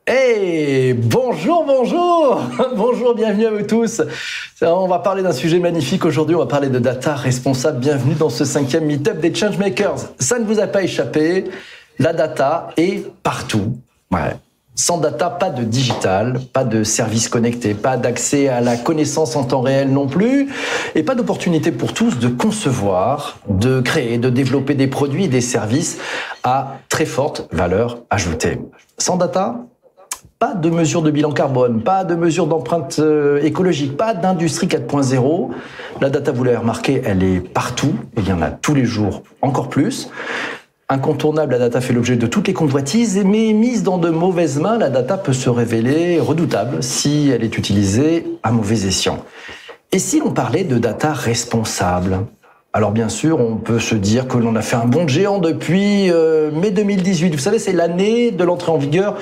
Hey, bonjour, bonjour, bonjour, bienvenue à vous tous. On va parler d'un sujet magnifique aujourd'hui, on va parler de data responsable. Bienvenue dans ce 5e meet-up des Changemakers. Ça ne vous a pas échappé, la data est partout. Ouais. Sans data, pas de digital, pas de services connectés, pas d'accès à la connaissance en temps réel non plus, et pas d'opportunité pour tous de concevoir, de créer, de développer des produits et des services à très forte valeur ajoutée. Sans data, pas de mesure de bilan carbone, pas de mesure d'empreinte écologique, pas d'industrie 4.0. La data, vous l'avez remarqué, elle est partout, et il y en a tous les jours, encore plus. Incontournable, la data fait l'objet de toutes les convoitises, mais mise dans de mauvaises mains, la data peut se révéler redoutable si elle est utilisée à mauvais escient. Et si l'on parlait de data responsable ? Alors bien sûr, on peut se dire que l'on a fait un bond de géant depuis mai 2018. Vous savez, c'est l'année de l'entrée en vigueur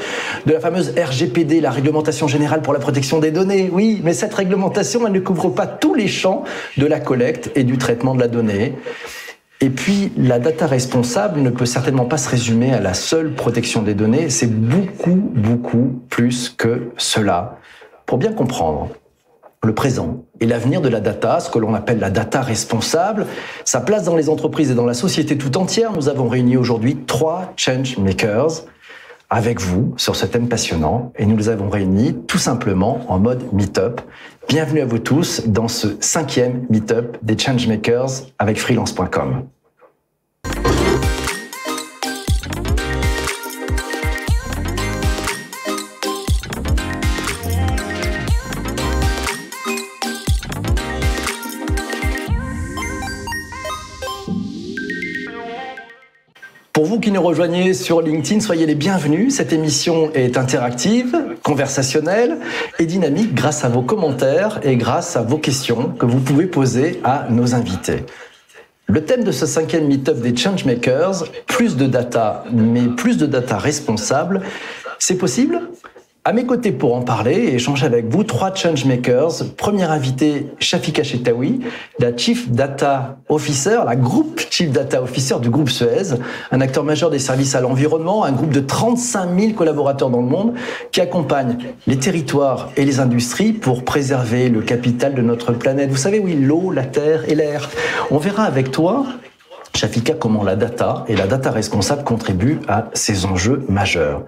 de la fameuse RGPD, la Réglementation Générale pour la Protection des Données. Oui, mais cette réglementation, elle ne couvre pas tous les champs de la collecte et du traitement de la donnée. Et puis, la data responsable ne peut certainement pas se résumer à la seule protection des données. C'est beaucoup plus que cela. Pour bien comprendre le présent et l'avenir de la data, ce que l'on appelle la data responsable, sa place dans les entreprises et dans la société tout entière, nous avons réuni aujourd'hui 3 Changemakers avec vous sur ce thème passionnant et nous les avons réunis tout simplement en mode meet-up. Bienvenue à vous tous dans ce 5e meet-up des Changemakers avec freelance.com. Pour vous qui nous rejoignez sur LinkedIn, soyez les bienvenus. Cette émission est interactive, conversationnelle et dynamique grâce à vos commentaires et grâce à vos questions que vous pouvez poser à nos invités. Le thème de ce 5e meet-up des Changemakers, plus de data, mais plus de data responsable, c'est possible ? À mes côtés pour en parler et échanger avec vous, 3 Changemakers. Premier invité, Shafika Chetaoui, la Chief Data Officer, la Group Chief Data Officer du groupe Suez, un acteur majeur des services à l'environnement, un groupe de 35 000 collaborateurs dans le monde qui accompagne les territoires et les industries pour préserver le capital de notre planète. Vous savez, oui, l'eau, la terre et l'air. On verra avec toi, Shafika, comment la data et la data responsable contribuent à ces enjeux majeurs.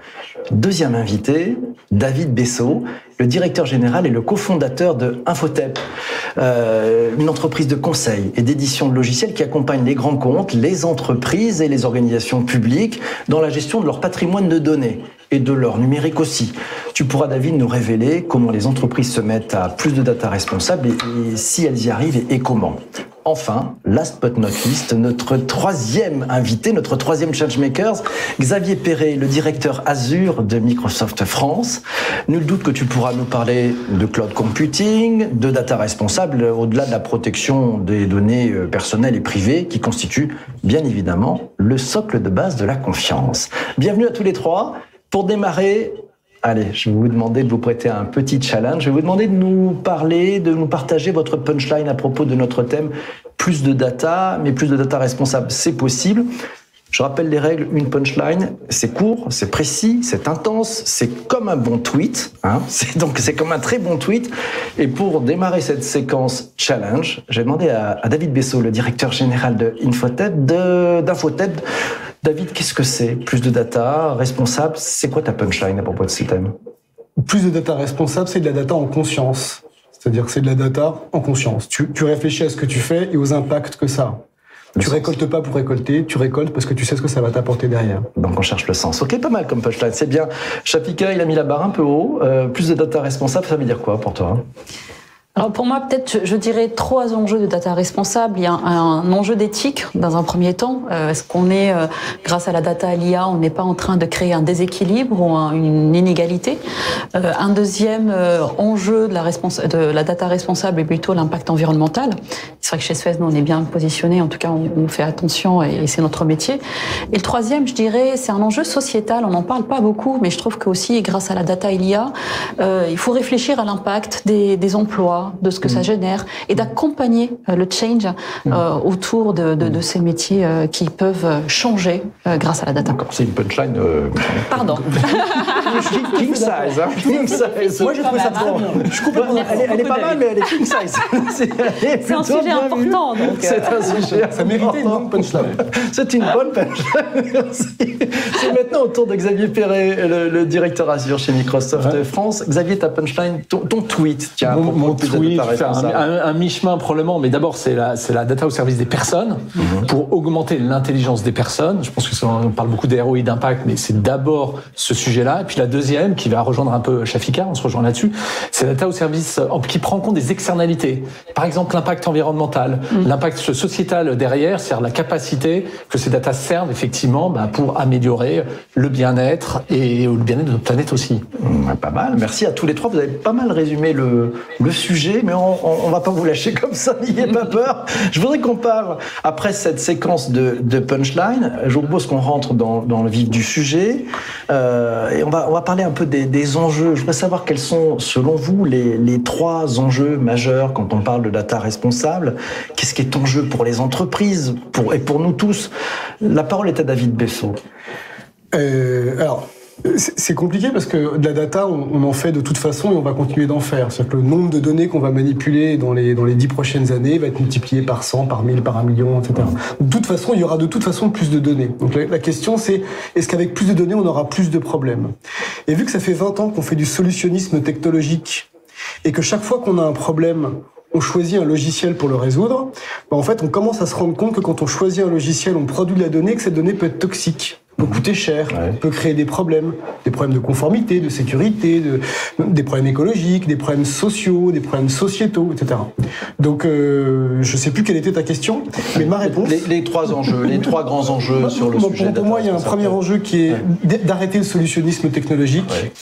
Deuxième invité, David Bessot, le directeur général et le cofondateur de Infotep, une entreprise de conseil et d'édition de logiciels qui accompagne les grands comptes, les entreprises et les organisations publiques dans la gestion de leur patrimoine de données et de leur numérique aussi. Tu pourras, David, nous révéler comment les entreprises se mettent à plus de data responsable et si elles y arrivent et comment. Enfin, last but not least, notre 3e invité, notre 3e Changemakers, Xavier Perret, le directeur Azure de Microsoft France. Nul doute que tu pourras nous parler de cloud computing, de data responsable, au-delà de la protection des données personnelles et privées, qui constituent bien évidemment le socle de base de la confiance. Bienvenue à tous les 3. Pour démarrer, allez, je vais vous demander de vous prêter à un petit challenge. Je vais vous demander de nous parler, de nous partager votre punchline à propos de notre thème. Plus de data, mais plus de data responsable, c'est possible. Je rappelle les règles, une punchline, c'est court, c'est précis, c'est intense, c'est comme un bon tweet. C'est comme un très bon tweet. Et pour démarrer cette séquence challenge, j'ai demandé à David Bessot, le directeur général d'Infotep, David, qu'est-ce que c'est ? Plus de data responsable, c'est quoi ta punchline à propos de ce thème ? Plus de data responsable, c'est de la data en conscience. C'est-à-dire que c'est de la data en conscience. Tu réfléchis à ce que tu fais et aux impacts que ça a. Tu récoltes pas pour récolter, tu récoltes parce que tu sais ce que ça va t'apporter derrière. Donc on cherche le sens. Ok, pas mal comme punchline, c'est bien. Shafika, il a mis la barre un peu haut. Plus de data responsable, ça veut dire quoi pour toi ? Alors pour moi, peut-être, je dirais 3 enjeux de data responsable. Il y a un enjeu d'éthique dans un premier temps. Est-ce qu'on est, grâce à la data à l'IA, on n'est pas en train de créer un déséquilibre ou une inégalité ? Un deuxième enjeu de la data responsable est plutôt l'impact environnemental. C'est vrai que chez Suez, nous, on est bien positionnés. En tout cas, on fait attention et c'est notre métier. Et le troisième, je dirais, c'est un enjeu sociétal. On n'en parle pas beaucoup, mais je trouve que aussi, grâce à la data et l'IA, il faut réfléchir à l'impact des emplois, voit, de ce que ça génère, et d'accompagner le change autour de ces métiers qui peuvent changer grâce à la data. C'est une punchline. Pardon. King size, hein. King size. Moi, j'ai trouvé ça très bien. Je coupe Elle est pas mal, mais elle est king size. C'est un sujet important. Donc, c'est un sujet. Ça méritait une longue punchline. C'est une bonne punchline. Merci. C'est maintenant au tour de Xavier Perret, le directeur Azure chez Microsoft France. Xavier, ta punchline, ton tweet, tiens, mon tweet, un mi-chemin probablement, mais d'abord c'est la data au service des personnes pour augmenter l'intelligence des personnes. Je pense que on parle beaucoup des ROI d'impact, mais c'est d'abord ce sujet-là. Et puis la deuxième, qui va rejoindre un peu Shafika, on se rejoint là-dessus, c'est la data au service qui prend en compte des externalités. Par exemple, l'impact environnemental, l'impact sociétal derrière, c'est-à-dire la capacité que ces data servent effectivement pour améliorer le bien-être et le bien-être de notre planète aussi. Pas mal. Merci à tous les trois. Vous avez pas mal résumé le sujet, mais on va pas vous lâcher comme ça, n'ayez pas peur. Je voudrais qu'on parle, après cette séquence de punchline, je vous propose qu'on rentre dans le vif du sujet, et on va parler un peu des enjeux. Je voudrais savoir quels sont, selon vous, les trois enjeux majeurs quand on parle de data responsable. Qu'est-ce qui est enjeu pour les entreprises et pour nous tous? La parole est à David Bessot. Alors, c'est compliqué parce que de la data, on en fait de toute façon et on va continuer d'en faire. C'est-à-dire que le nombre de données qu'on va manipuler dans les 10 prochaines années va être multiplié par 100, par 1000, par 1 million, etc. De toute façon, il y aura de toute façon plus de données. Donc la question, c'est est-ce qu'avec plus de données, on aura plus de problèmes? Et vu que ça fait 20 ans qu'on fait du solutionnisme technologique et que chaque fois qu'on a un problème, on choisit un logiciel pour le résoudre, en fait, on commence à se rendre compte que quand on choisit un logiciel, on produit de la donnée, que cette donnée peut être toxique, peut coûter cher, peut créer des problèmes de conformité, de sécurité, des problèmes écologiques, des problèmes sociaux, des problèmes sociétaux, etc. Donc, je sais plus quelle était ta question, mais ma réponse... Les trois enjeux, les trois grands enjeux sur le sujet. Pour moi, il y a un premier enjeu qui est d'arrêter le solutionnisme technologique.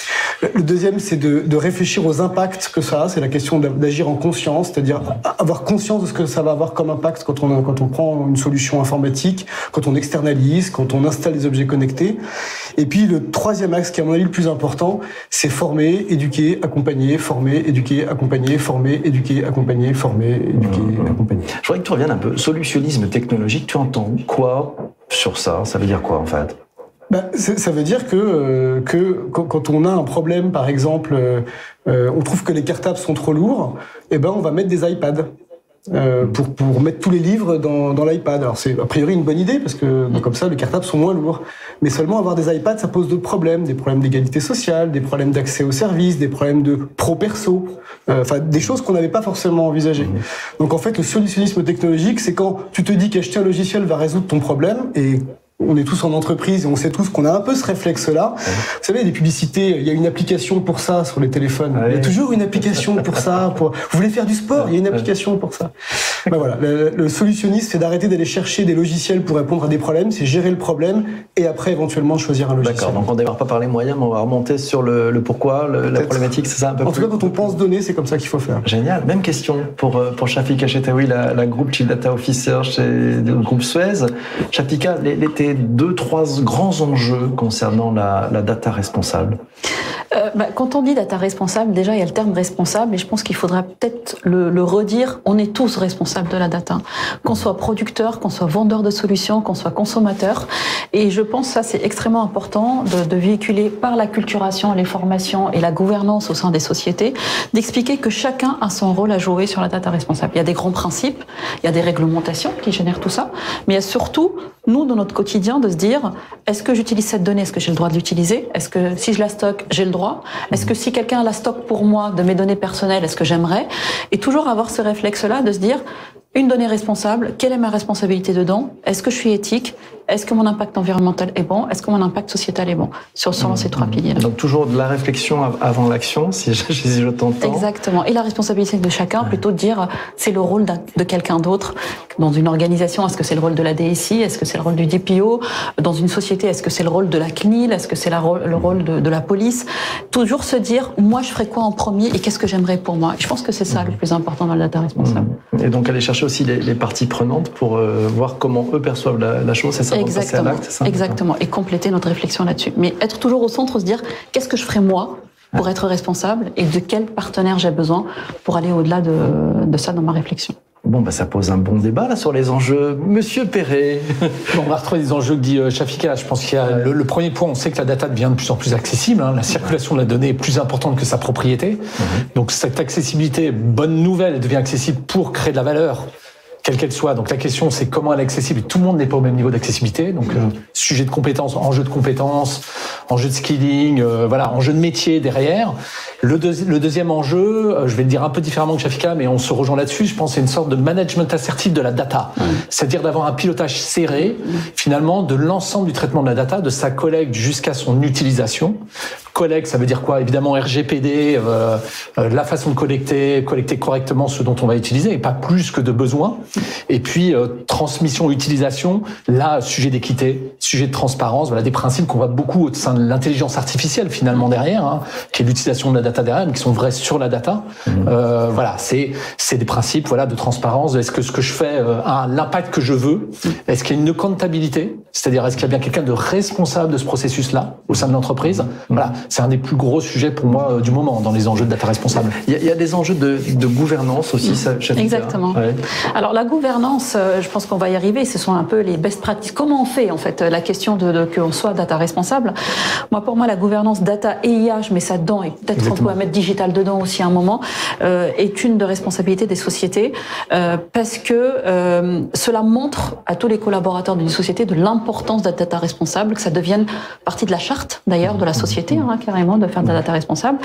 Le deuxième, c'est de réfléchir aux impacts que ça a. C'est la question d'agir en conscience, c'est-à-dire avoir conscience de ce que ça va avoir comme impact quand on prend une solution informatique, quand on externalise, quand on installe des objets connectés. Et puis le troisième axe, qui est à mon avis le plus important, c'est former, éduquer, accompagner, former, éduquer, accompagner, former, éduquer, accompagner, former, éduquer, accompagner. Je voudrais que tu reviennes un peu. Solutionnisme technologique, tu entends quoi sur ça? Ça veut dire quoi en fait? Ça veut dire que quand on a un problème, par exemple, on trouve que les cartables sont trop lourds, on va mettre des iPads. Pour mettre tous les livres dans l'iPad. Alors c'est a priori une bonne idée parce que comme ça les cartables sont moins lourds. Mais seulement avoir des iPads, ça pose d'autres problèmes, des problèmes d'égalité sociale, des problèmes d'accès aux services, des problèmes de pro-perso, des choses qu'on n'avait pas forcément envisagées. Donc en fait, le solutionnisme technologique, c'est quand tu te dis qu'acheter un logiciel va résoudre ton problème et on est tous en entreprise et on sait tous qu'on a un peu ce réflexe-là. Vous savez, les publicités, il y a une application pour ça sur les téléphones. Il y a toujours une application pour ça. Vous voulez faire du sport, il y a une application pour ça. Voilà, le solutionnisme, c'est d'arrêter d'aller chercher des logiciels pour répondre à des problèmes, c'est gérer le problème et après éventuellement choisir un logiciel. D'accord, donc on ne démarre pas par les moyens, mais on va remonter sur le pourquoi, la problématique, c'est ça un peu En tout cas, quand on pense données, c'est comme ça qu'il faut faire. Génial. Même question pour Shafika Chetaoui, la Group Chief Data Officer chez le groupe Suez. Shafika, tes 2-3 grands enjeux concernant la data responsable. Quand on dit data responsable, déjà il y a le terme responsable, et je pense qu'il faudra peut-être le redire. On est tous responsables de la data, qu'on soit producteur, qu'on soit vendeur de solutions, qu'on soit consommateur. Et je pense que ça c'est extrêmement important de véhiculer par la culturation, les formations et la gouvernance au sein des sociétés, d'expliquer que chacun a son rôle à jouer sur la data responsable. Il y a des grands principes, il y a des réglementations qui génèrent tout ça, mais il y a surtout nous dans notre quotidien de se dire est-ce que j'utilise cette donnée, est-ce que j'ai le droit de l'utiliser, est-ce que si je la stocke j'ai le droit, est-ce que si quelqu'un la stocke pour moi de mes données personnelles, est-ce que j'aimerais, et toujours avoir ce réflexe-là de se dire une donnée responsable, quelle est ma responsabilité dedans, est-ce que je suis éthique, est-ce que mon impact environnemental est bon, est-ce que mon impact sociétal est bon, sur ces trois piliers. Donc toujours de la réflexion avant l'action, si je t'entends. Exactement, et la responsabilité de chacun, plutôt de dire c'est le rôle de quelqu'un d'autre. Dans une organisation, est-ce que c'est le rôle de la DSI, est-ce que c'est le rôle du DPO, dans une société, est-ce que c'est le rôle de la CNIL, est-ce que c'est le rôle de la police. Toujours se dire, moi je ferais quoi en premier et qu'est-ce que j'aimerais pour moi. Et je pense que c'est ça le plus important dans le data responsable. Et donc aller chercher aussi les parties prenantes pour voir comment eux perçoivent la chose, c'est ça. Exactement, passer à l'acte, c'est ça. Exactement, et compléter notre réflexion là-dessus. Mais être toujours au centre, se dire, qu'est-ce que je ferais moi pour être responsable et de quel partenaire j'ai besoin pour aller au-delà de ça dans ma réflexion. Bon, ça pose un bon débat là sur les enjeux. Monsieur Perret. On va retrouver des enjeux que dit Shafika. Je pense qu'il y a le premier point, on sait que la data devient de plus en plus accessible. La circulation de la donnée est plus importante que sa propriété. Donc cette accessibilité, bonne nouvelle, elle devient accessible pour créer de la valeur, quelle qu'elle soit. Donc la question, c'est comment elle est accessible. Tout le monde n'est pas au même niveau d'accessibilité. Donc sujet de compétences, enjeu de skilling, enjeu de métier derrière. Le deuxième enjeu, je vais le dire un peu différemment que Shafika, mais on se rejoint là-dessus. Je pense que c'est une sorte de management assertif de la data. C'est-à-dire d'avoir un pilotage serré, finalement, de l'ensemble du traitement de la data, de sa collecte jusqu'à son utilisation. Collecte, ça veut dire quoi? Évidemment, RGPD, la façon de collecter correctement ce dont on va utiliser, et pas plus que de besoin. Et puis, transmission, utilisation, là, sujet d'équité, sujet de transparence, voilà des principes qu'on voit beaucoup au sein de l'intelligence artificielle, finalement, derrière, qui est l'utilisation de la data derrière, mais qui sont vrais sur la data. C'est des principes, de transparence. Est-ce que ce que je fais a l'impact que je veux? Est-ce qu'il y a une accountabilité? C'est-à-dire, est-ce qu'il y a bien quelqu'un de responsable de ce processus-là au sein de l'entreprise? Voilà. C'est un des plus gros sujets pour moi du moment dans les enjeux de data responsable. Il y a des enjeux de gouvernance aussi, ça, Shafika. Exactement. Ouais. Alors la gouvernance, je pense qu'on va y arriver. Ce sont un peu les best practices. Comment on fait en fait la question de qu'on soit data responsable? Pour moi, la gouvernance data et IA, je mets ça dedans et peut-être qu'on peut mettre digital dedans aussi à un moment, est une de responsabilité des sociétés parce que cela montre à tous les collaborateurs d'une société de l'importance d'être data responsable, que ça devienne partie de la charte d'ailleurs de la société. Carrément, de faire de la data responsable.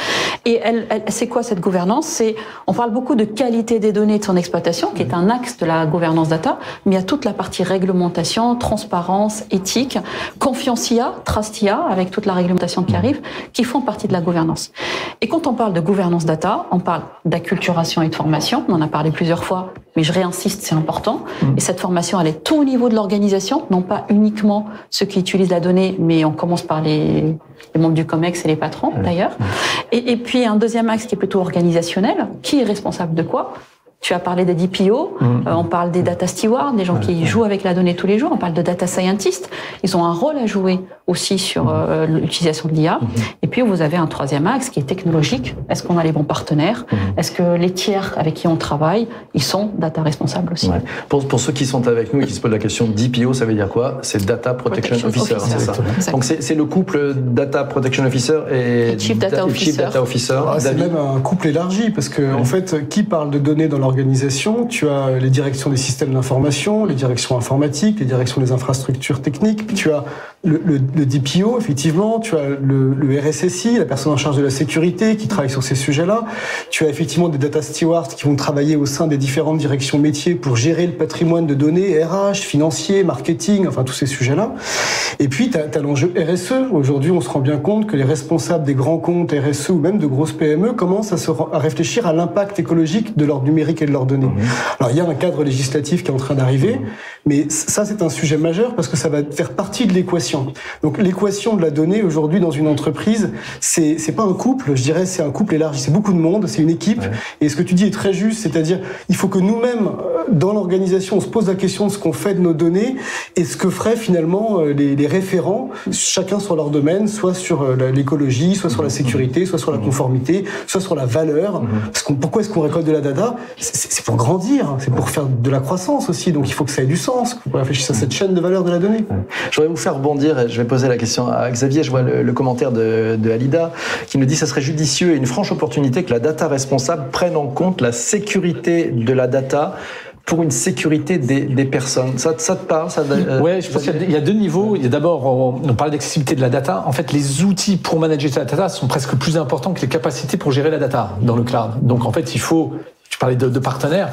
Et c'est quoi cette gouvernance? On parle beaucoup de qualité des données et de son exploitation, qui est un axe de la gouvernance data, mais il y a toute la partie réglementation, transparence, éthique, confiance IA, trust IA, avec toute la réglementation qui arrive, qui font partie de la gouvernance. Et quand on parle de gouvernance data, on parle d'acculturation et de formation. On en a parlé plusieurs fois, mais je réinsiste, c'est important. Et cette formation, elle est tout au niveau de l'organisation, non pas uniquement ceux qui utilisent la donnée, mais on commence par les membres du COMEX et les patrons, d'ailleurs. Et puis, un deuxième axe qui est plutôt organisationnel. Qui est responsable de quoi? Tu as parlé des DPO, on parle des data stewards, des gens qui jouent avec la donnée tous les jours, on parle de data scientists, ils ont un rôle à jouer aussi sur l'utilisation de l'IA. Et puis vous avez un troisième axe qui est technologique. Est-ce qu'on a les bons partenaires? Est-ce que les tiers avec qui on travaille, ils sont data responsables aussi? Pour ceux qui sont avec nous et qui se posent la question, DPO, ça veut dire quoi? C'est Data Protection Officer, c'est ça. Donc c'est le couple Data Protection Officer et Chief Data Officer. C'est même un couple élargi parce que en fait, qui parle de données dans l'organisation? Tu as les directions des systèmes d'information, les directions informatiques, les directions des infrastructures techniques, tu as le DPO, effectivement, tu as le RSSI, la personne en charge de la sécurité qui travaille sur ces sujets-là, tu as effectivement des data stewards qui vont travailler au sein des différentes directions métiers pour gérer le patrimoine de données, RH, financier, marketing, enfin tous ces sujets-là. Et puis tu as l'enjeu RSE. Aujourd'hui, on se rend bien compte que les responsables des grands comptes RSE ou même de grosses PME commencent à réfléchir à l'impact écologique de leur numérique et de leurs données. Alors il y a un cadre législatif qui est en train d'arriver, mais ça c'est un sujet majeur parce que ça va faire partie de l'équation. Donc l'équation de la donnée aujourd'hui dans une entreprise, c'est pas un couple, je dirais c'est un couple élargi, c'est beaucoup de monde, c'est une équipe. Et ce que tu dis est très juste, c'est-à-dire il faut que nous-mêmes dans l'organisation on se pose la question de ce qu'on fait de nos données et ce que feraient finalement les référents, chacun sur leur domaine, soit sur l'écologie, soit sur la sécurité, soit sur la conformité, soit sur la valeur. Parce que pourquoi est-ce qu'on récolte de la data? C'est pour grandir, c'est pour faire de la croissance aussi, donc il faut que ça ait du sens, pour réfléchir à cette chaîne de valeur de la donnée. Je voudrais vous faire rebondir, je vais poser la question à Xavier, je vois le commentaire de Alida qui nous dit que ça serait judicieux et une franche opportunité que la data responsable prenne en compte la sécurité de la data pour une sécurité des personnes. Ça te parle ça? Ouais, je pense qu'il y a deux niveaux. Il y a d'abord, on parlait d'accessibilité de la data. En fait, les outils pour manager la data sont presque plus importants que les capacités pour gérer la data dans le cloud. Donc en fait, il faut... Tu parlais de partenaires.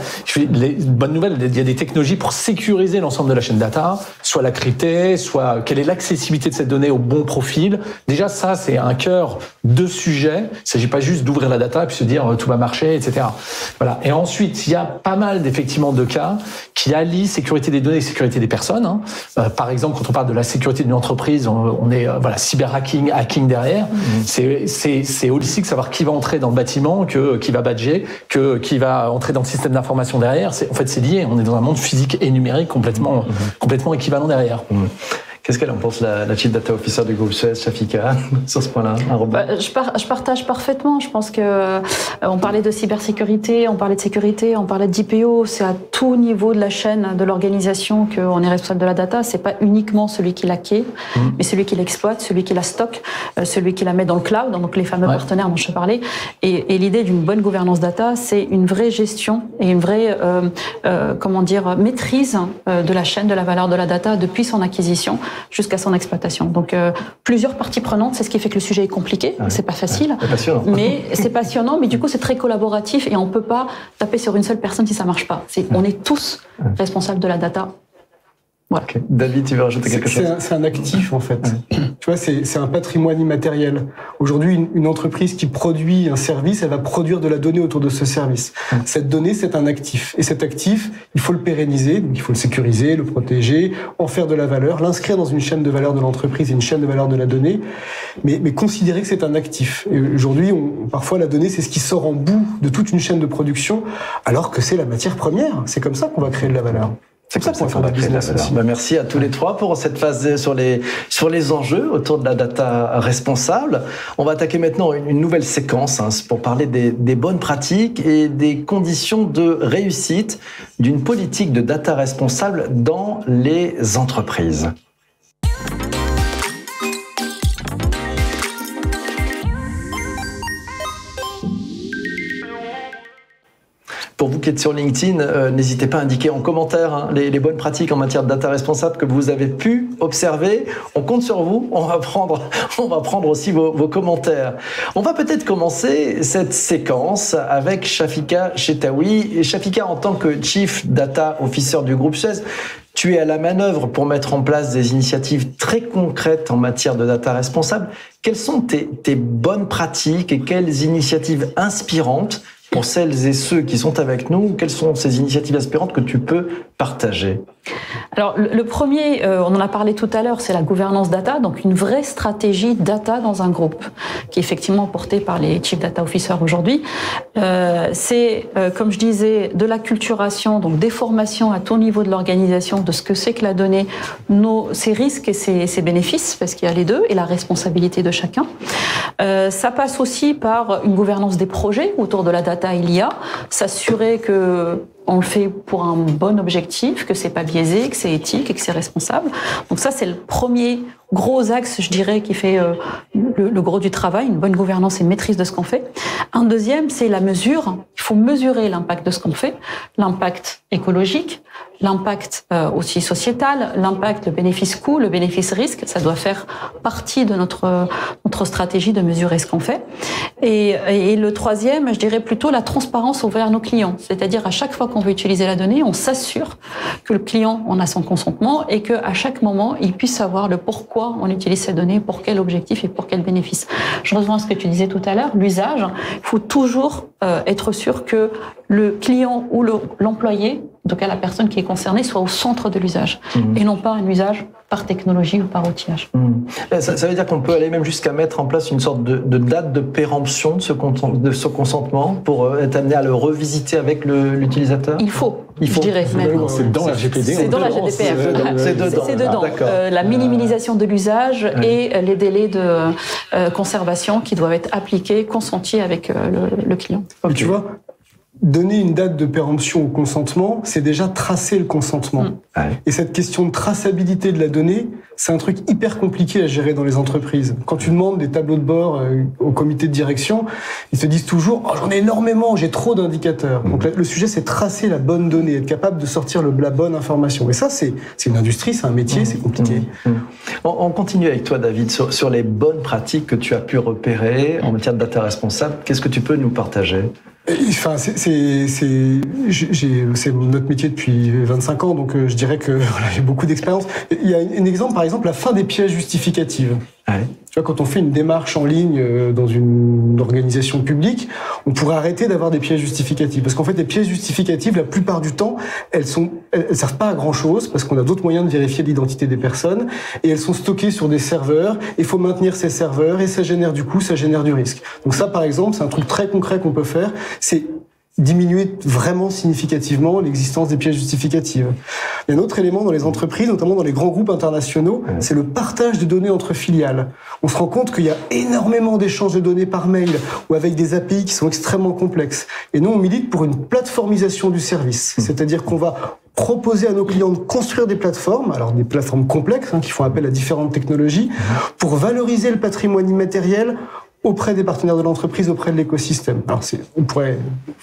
Bonne nouvelle, il y a des technologies pour sécuriser l'ensemble de la chaîne data, soit la crypter, soit quelle est l'accessibilité de cette donnée au bon profil. Déjà, ça, c'est un cœur de sujet. Il ne s'agit pas juste d'ouvrir la data et puis se dire tout va marcher, etc. Voilà. Et ensuite, il y a pas mal effectivement de cas qui allient sécurité des données et sécurité des personnes. Par exemple, quand on parle de la sécurité d'une entreprise, on est cyber-hacking, hacking derrière. C'est holistique, savoir qui va entrer dans le bâtiment, qui va badger, qui va entrer dans le système d'information derrière. En fait, c'est lié. On est dans un monde physique et numérique complètement équivalent derrière. Qu'est-ce qu'elle en pense, la Chief Data Officer du groupe Suez, Shafika, sur ce point-là? Je partage parfaitement. Je pense que on parlait de cybersécurité, on parlait de sécurité, on parlait d'IPO. C'est à tout niveau de la chaîne de l'organisation qu'on est responsable de la data. C'est pas uniquement celui qui l'acquiert, mais celui qui l'exploite, celui qui la stocke, celui qui la met dans le cloud, donc les fameux partenaires dont je parlais. Et l'idée d'une bonne gouvernance data, c'est une vraie gestion et une vraie maîtrise de la chaîne de la valeur de la data depuis son acquisition jusqu'à son exploitation. Donc plusieurs parties prenantes, c'est ce qui fait que le sujet est compliqué, c'est pas facile, mais c'est passionnant, mais du coup c'est très collaboratif et on peut pas taper sur une seule personne si ça marche pas. On est tous responsables de la data. Voilà. Okay. David, tu veux rajouter quelque chose? C'est un actif en fait. Tu vois, c'est un patrimoine immatériel. Aujourd'hui, une entreprise qui produit un service, elle va produire de la donnée autour de ce service. Cette donnée, c'est un actif. Et cet actif, il faut le pérenniser, donc il faut le sécuriser, le protéger, en faire de la valeur, l'inscrire dans une chaîne de valeur de l'entreprise et une chaîne de valeur de la donnée, mais considérer que c'est un actif. Et aujourd'hui, parfois, la donnée, c'est ce qui sort en bout de toute une chaîne de production, alors que c'est la matière première. C'est comme ça qu'on va créer de la valeur. C'est comme ça qu'on va créer de la valeur. Merci à tous les trois pour cette phase sur les enjeux autour de la data responsable. On va attaquer maintenant une nouvelle séquence pour parler des bonnes pratiques et des conditions de réussite d'une politique de data responsable dans les entreprises. Pour vous qui êtes sur LinkedIn, n'hésitez pas à indiquer en commentaire les bonnes pratiques en matière de data responsable que vous avez pu observer. On compte sur vous. On va prendre aussi vos commentaires. On va peut-être commencer cette séquence avec Shafika Chetaoui. Et Shafika, en tant que Chief Data Officer du groupe Suez, tu es à la manœuvre pour mettre en place des initiatives très concrètes en matière de data responsable. Quelles sont tes bonnes pratiques et quelles initiatives inspirantes pour celles et ceux qui sont avec nous? Quelles sont ces initiatives inspirantes que tu peux partager? Alors, le premier, on en a parlé tout à l'heure, c'est la gouvernance data, donc une vraie stratégie data dans un groupe, qui est effectivement portée par les Chief Data Officers aujourd'hui. C'est, comme je disais, de l'acculturation, donc des formations à tout niveau de l'organisation, de ce que c'est que la donnée, ses risques et ses bénéfices, parce qu'il y a les deux, et la responsabilité de chacun. Ça passe aussi par une gouvernance des projets autour de la data et l'IA, s'assurer que on le fait pour un bon objectif, que c'est pas biaisé, que c'est éthique et que c'est responsable. Donc ça, c'est le premier gros axe, je dirais, qui fait le gros du travail, une bonne gouvernance et une maîtrise de ce qu'on fait. Un deuxième, c'est la mesure. Il faut mesurer l'impact de ce qu'on fait, l'impact écologique, l'impact aussi sociétal, l'impact, le bénéfice-coût, le bénéfice-risque. Ça doit faire partie de notre stratégie de mesurer ce qu'on fait. Et le troisième, je dirais plutôt la transparence envers nos clients. C'est-à-dire à chaque fois qu'on veut utiliser la donnée, on s'assure que le client en a son consentement et qu'à chaque moment, il puisse savoir le pourquoi on utilise ces données, pour quel objectif et pour quel bénéfice. Je rejoins ce que tu disais tout à l'heure, l'usage. Il faut toujours être sûr que le client ou l'employé, en tout cas la personne qui est concernée, soit au centre de l'usage et non pas un usage par technologie ou par outillage. Ça veut dire qu'on peut aller même jusqu'à mettre en place une sorte de date de péremption de ce consentement pour être amené à le revisiter avec l'utilisateur? Il faut. Je dirais même. C'est dans la GPD. C'est dans la GDPR. C'est dedans. La minimisation de l'usage et les délais de conservation qui doivent être appliqués, consentis avec le client. Okay. Tu vois, donner une date de péremption au consentement, c'est déjà tracer le consentement. Et cette question de traçabilité de la donnée, c'est un truc hyper compliqué à gérer dans les entreprises. Quand tu demandes des tableaux de bord au comité de direction, ils se disent toujours « Oh, j'en ai énormément, j'ai trop d'indicateurs ». Donc le sujet, c'est tracer la bonne donnée, être capable de sortir la bonne information. Et ça, c'est une industrie, c'est un métier, c'est compliqué. On continue avec toi, David, sur les bonnes pratiques que tu as pu repérer en matière de data responsable. Qu'est-ce que tu peux nous partager? Enfin, c'est notre métier depuis 25 ans, donc je dirais que voilà, j'ai beaucoup d'expérience. Il y a un exemple, par exemple, la fin des pièces justificatives. Tu vois, quand on fait une démarche en ligne dans une organisation publique, on pourrait arrêter d'avoir des pièces justificatives. Parce qu'en fait, les pièces justificatives, la plupart du temps, elles servent pas à grand chose, parce qu'on a d'autres moyens de vérifier l'identité des personnes, et elles sont stockées sur des serveurs, il faut maintenir ces serveurs, et ça génère du coût, ça génère du risque. Donc ça, par exemple, c'est un truc très concret qu'on peut faire, c'est diminuer vraiment significativement l'existence des pièces justificatives. Il y a un autre élément dans les entreprises, notamment dans les grands groupes internationaux, c'est le partage de données entre filiales. On se rend compte qu'il y a énormément d'échanges de données par mail ou avec des API qui sont extrêmement complexes. Et nous, on milite pour une plateformisation du service, c'est-à-dire qu'on va proposer à nos clients de construire des plateformes, alors des plateformes complexes qui font appel à différentes technologies, pour valoriser le patrimoine immatériel auprès des partenaires de l'entreprise, auprès de l'écosystème. Alors il faudrait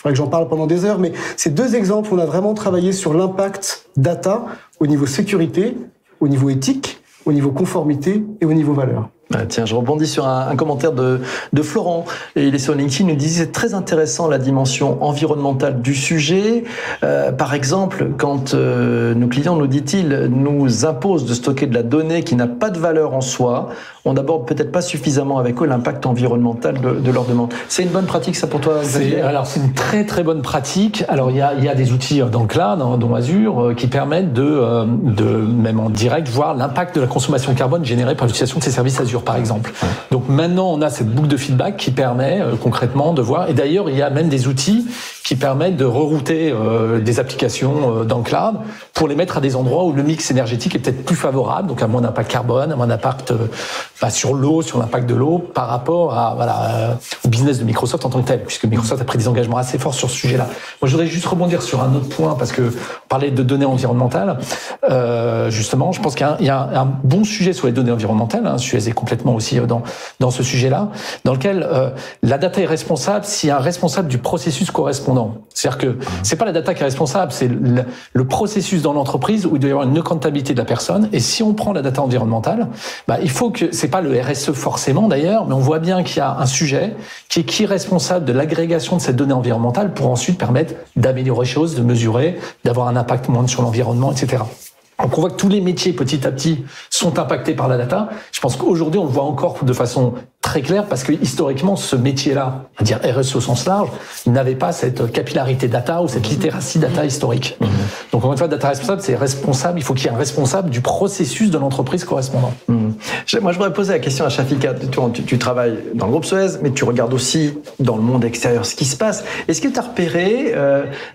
que j'en parle pendant des heures, mais ces deux exemples, on a vraiment travaillé sur l'impact data au niveau sécurité, au niveau éthique, au niveau conformité et au niveau valeur. Tiens, je rebondis sur un commentaire de Florent. Et il est sur LinkedIn, il nous disait c'est très intéressant la dimension environnementale du sujet. Par exemple, quand nos clients, nous dit-il, nous imposent de stocker de la donnée qui n'a pas de valeur en soi, on n'aborde peut-être pas suffisamment avec eux l'impact environnemental de leur demande. C'est une bonne pratique ça pour toi, Xavier ? Alors c'est une très très bonne pratique. Alors il y a des outils dans le cloud, dans Azure, qui permettent de même en direct voir l'impact de la consommation de carbone générée par l'utilisation de ces services Azure, par exemple. Donc maintenant, on a cette boucle de feedback qui permet concrètement de voir. Et d'ailleurs, il y a même des outils qui permettent de rerouter des applications dans le cloud pour les mettre à des endroits où le mix énergétique est peut-être plus favorable, donc à moins d'impact carbone, à moins d'impact sur l'eau, sur l'impact de l'eau, par rapport à au business de Microsoft en tant que tel, puisque Microsoft a pris des engagements assez forts sur ce sujet-là. Moi, je voudrais juste rebondir sur un autre point, parce que on parlait de données environnementales. Justement, je pense qu'il y a un bon sujet sur les données environnementales. Suez est complètement aussi dans ce sujet-là, dans lequel la data est responsable s'il y a un responsable du processus correspondant. C'est-à-dire que c'est pas la data qui est responsable, c'est le processus dans l'entreprise où il doit y avoir une accountabilité de la personne. Et si on prend la data environnementale, il faut que c'est pas le RSE forcément d'ailleurs, mais on voit bien qu'il y a un sujet qui est responsable de l'agrégation de cette donnée environnementale pour ensuite permettre d'améliorer les choses, de mesurer, d'avoir un impact moindre sur l'environnement, etc. Donc on voit que tous les métiers petit à petit sont impactés par la data. Je pense qu'aujourd'hui on le voit encore de façon très claire parce que historiquement ce métier-là, à dire RSE au sens large, il n'avait pas cette capillarité data ou cette littératie data historique. Donc encore une fois, data responsable, c'est responsable. Il faut qu'il y ait un responsable du processus de l'entreprise correspondant. Moi, je voudrais poser la question à Shafika. Tu travailles dans le groupe Suez, mais tu regardes aussi dans le monde extérieur ce qui se passe. Est-ce que tu as repéré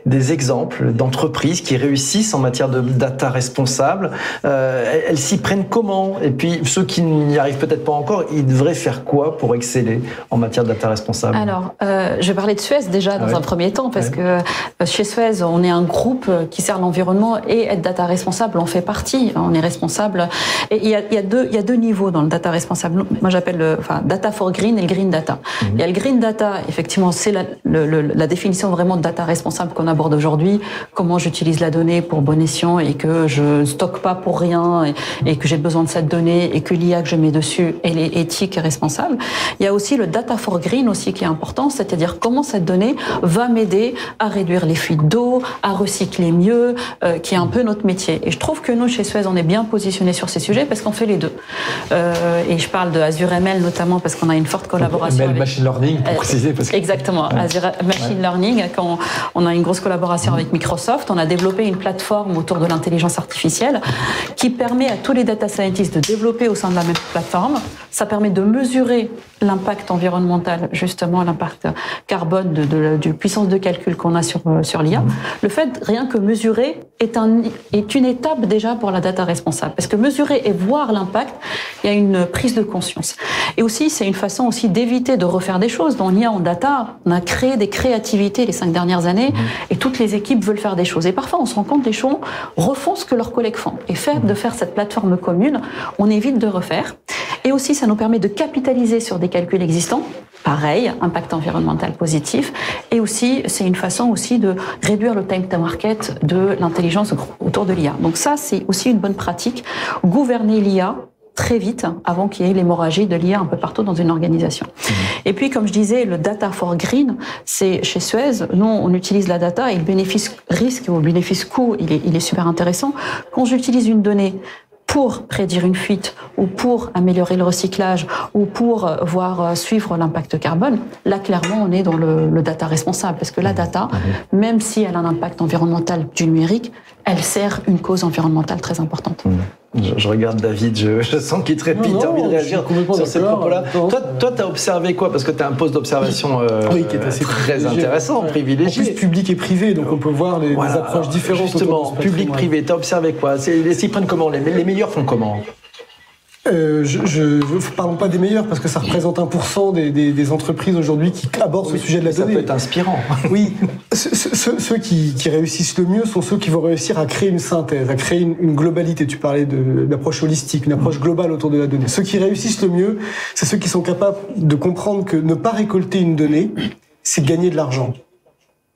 des exemples d'entreprises qui réussissent en matière de data responsable ? Elles s'y prennent comment ? Et puis ceux qui n'y arrivent peut-être pas encore, ils devraient faire quoi pour exceller en matière de data responsable ? Alors, je vais parler de Suez déjà dans un premier temps, parce que chez Suez, on est un groupe qui sert l'environnement et être data responsable, on fait partie. On est responsable. Et il y a deux niveaux dans le data responsable. Moi, j'appelle data for green et le green data. Il y a le green data, effectivement, c'est la définition vraiment de data responsable qu'on aborde aujourd'hui. Comment j'utilise la donnée pour bon escient et que je stocke pas pour rien et que j'ai besoin de cette donnée et que l'IA que je mets dessus, elle est éthique et responsable. Il y a aussi le data for green aussi qui est important, c'est-à-dire comment cette donnée va m'aider à réduire les fuites d'eau, à recycler mieux, qui est un peu notre métier. Et je trouve que nous, chez Suez, on est bien positionnés sur ces sujets parce qu'on fait les deux. Et je parle de Azure ML notamment parce qu'on a une forte collaboration. ML Machine Learning, pour préciser. Parce que... Exactement, Azure Machine Learning. Quand on a une grosse collaboration avec Microsoft, on a développé une plateforme autour de l'intelligence artificielle qui permet à tous les data scientists de développer au sein de la même plateforme. Ça permet de mesurer l'impact environnemental, justement l'impact carbone de puissance de calcul qu'on a sur l'IA. Le fait, rien que mesurer, est une étape déjà pour la data responsable. Parce que mesurer et voir l'impact, il y a une prise de conscience. Et aussi, c'est une façon aussi d'éviter de refaire des choses. Dans l'IA, en data, on a créé des créativités les 5 dernières années et toutes les équipes veulent faire des choses. Et parfois, on se rend compte que les gens refont ce que leurs collègues font. Et de faire cette plateforme commune, on évite de refaire. Et aussi, ça nous permet de capitaliser sur des calculs existants. Pareil, impact environnemental positif. Et aussi, c'est une façon aussi de réduire le time to market de l'intelligence autour de l'IA. Donc ça, c'est aussi une bonne pratique. Gouverner l'IA très vite avant qu'il y ait l'hémorragie de l'IA un peu partout dans une organisation. Et puis, comme je disais, le data for green, c'est chez Suez, nous, on utilise la data et le bénéfice-risque ou le bénéfice-coût, il est super intéressant. Quand j'utilise une donnée pour prédire une fuite ou pour améliorer le recyclage ou pour suivre l'impact carbone, là, clairement, on est dans le data responsable. Parce que la data, même si elle a un impact environnemental du numérique, elle sert une cause environnementale très importante. Je regarde David, je sens qu'il trépite, t'as envie de réagir sur ces propos-là. Toi, t'as observé quoi? Parce que t'as un poste d'observation qui est assez très intéressant, privilégié. En plus, public et privé, donc on peut voir les approches différentes. Justement, public-privé, t'as observé quoi? S'ils prennent comment? Les meilleurs font comment? Parlons pas des meilleurs, parce que ça représente 1% des entreprises aujourd'hui qui abordent ce sujet de la donnée. Ça peut être inspirant. Oui, ceux qui réussissent le mieux sont ceux qui vont réussir à créer une synthèse, à créer une globalité. Tu parlais d'approche holistique, une approche globale autour de la donnée. Ceux qui réussissent le mieux, c'est ceux qui sont capables de comprendre que ne pas récolter une donnée, c'est gagner de l'argent.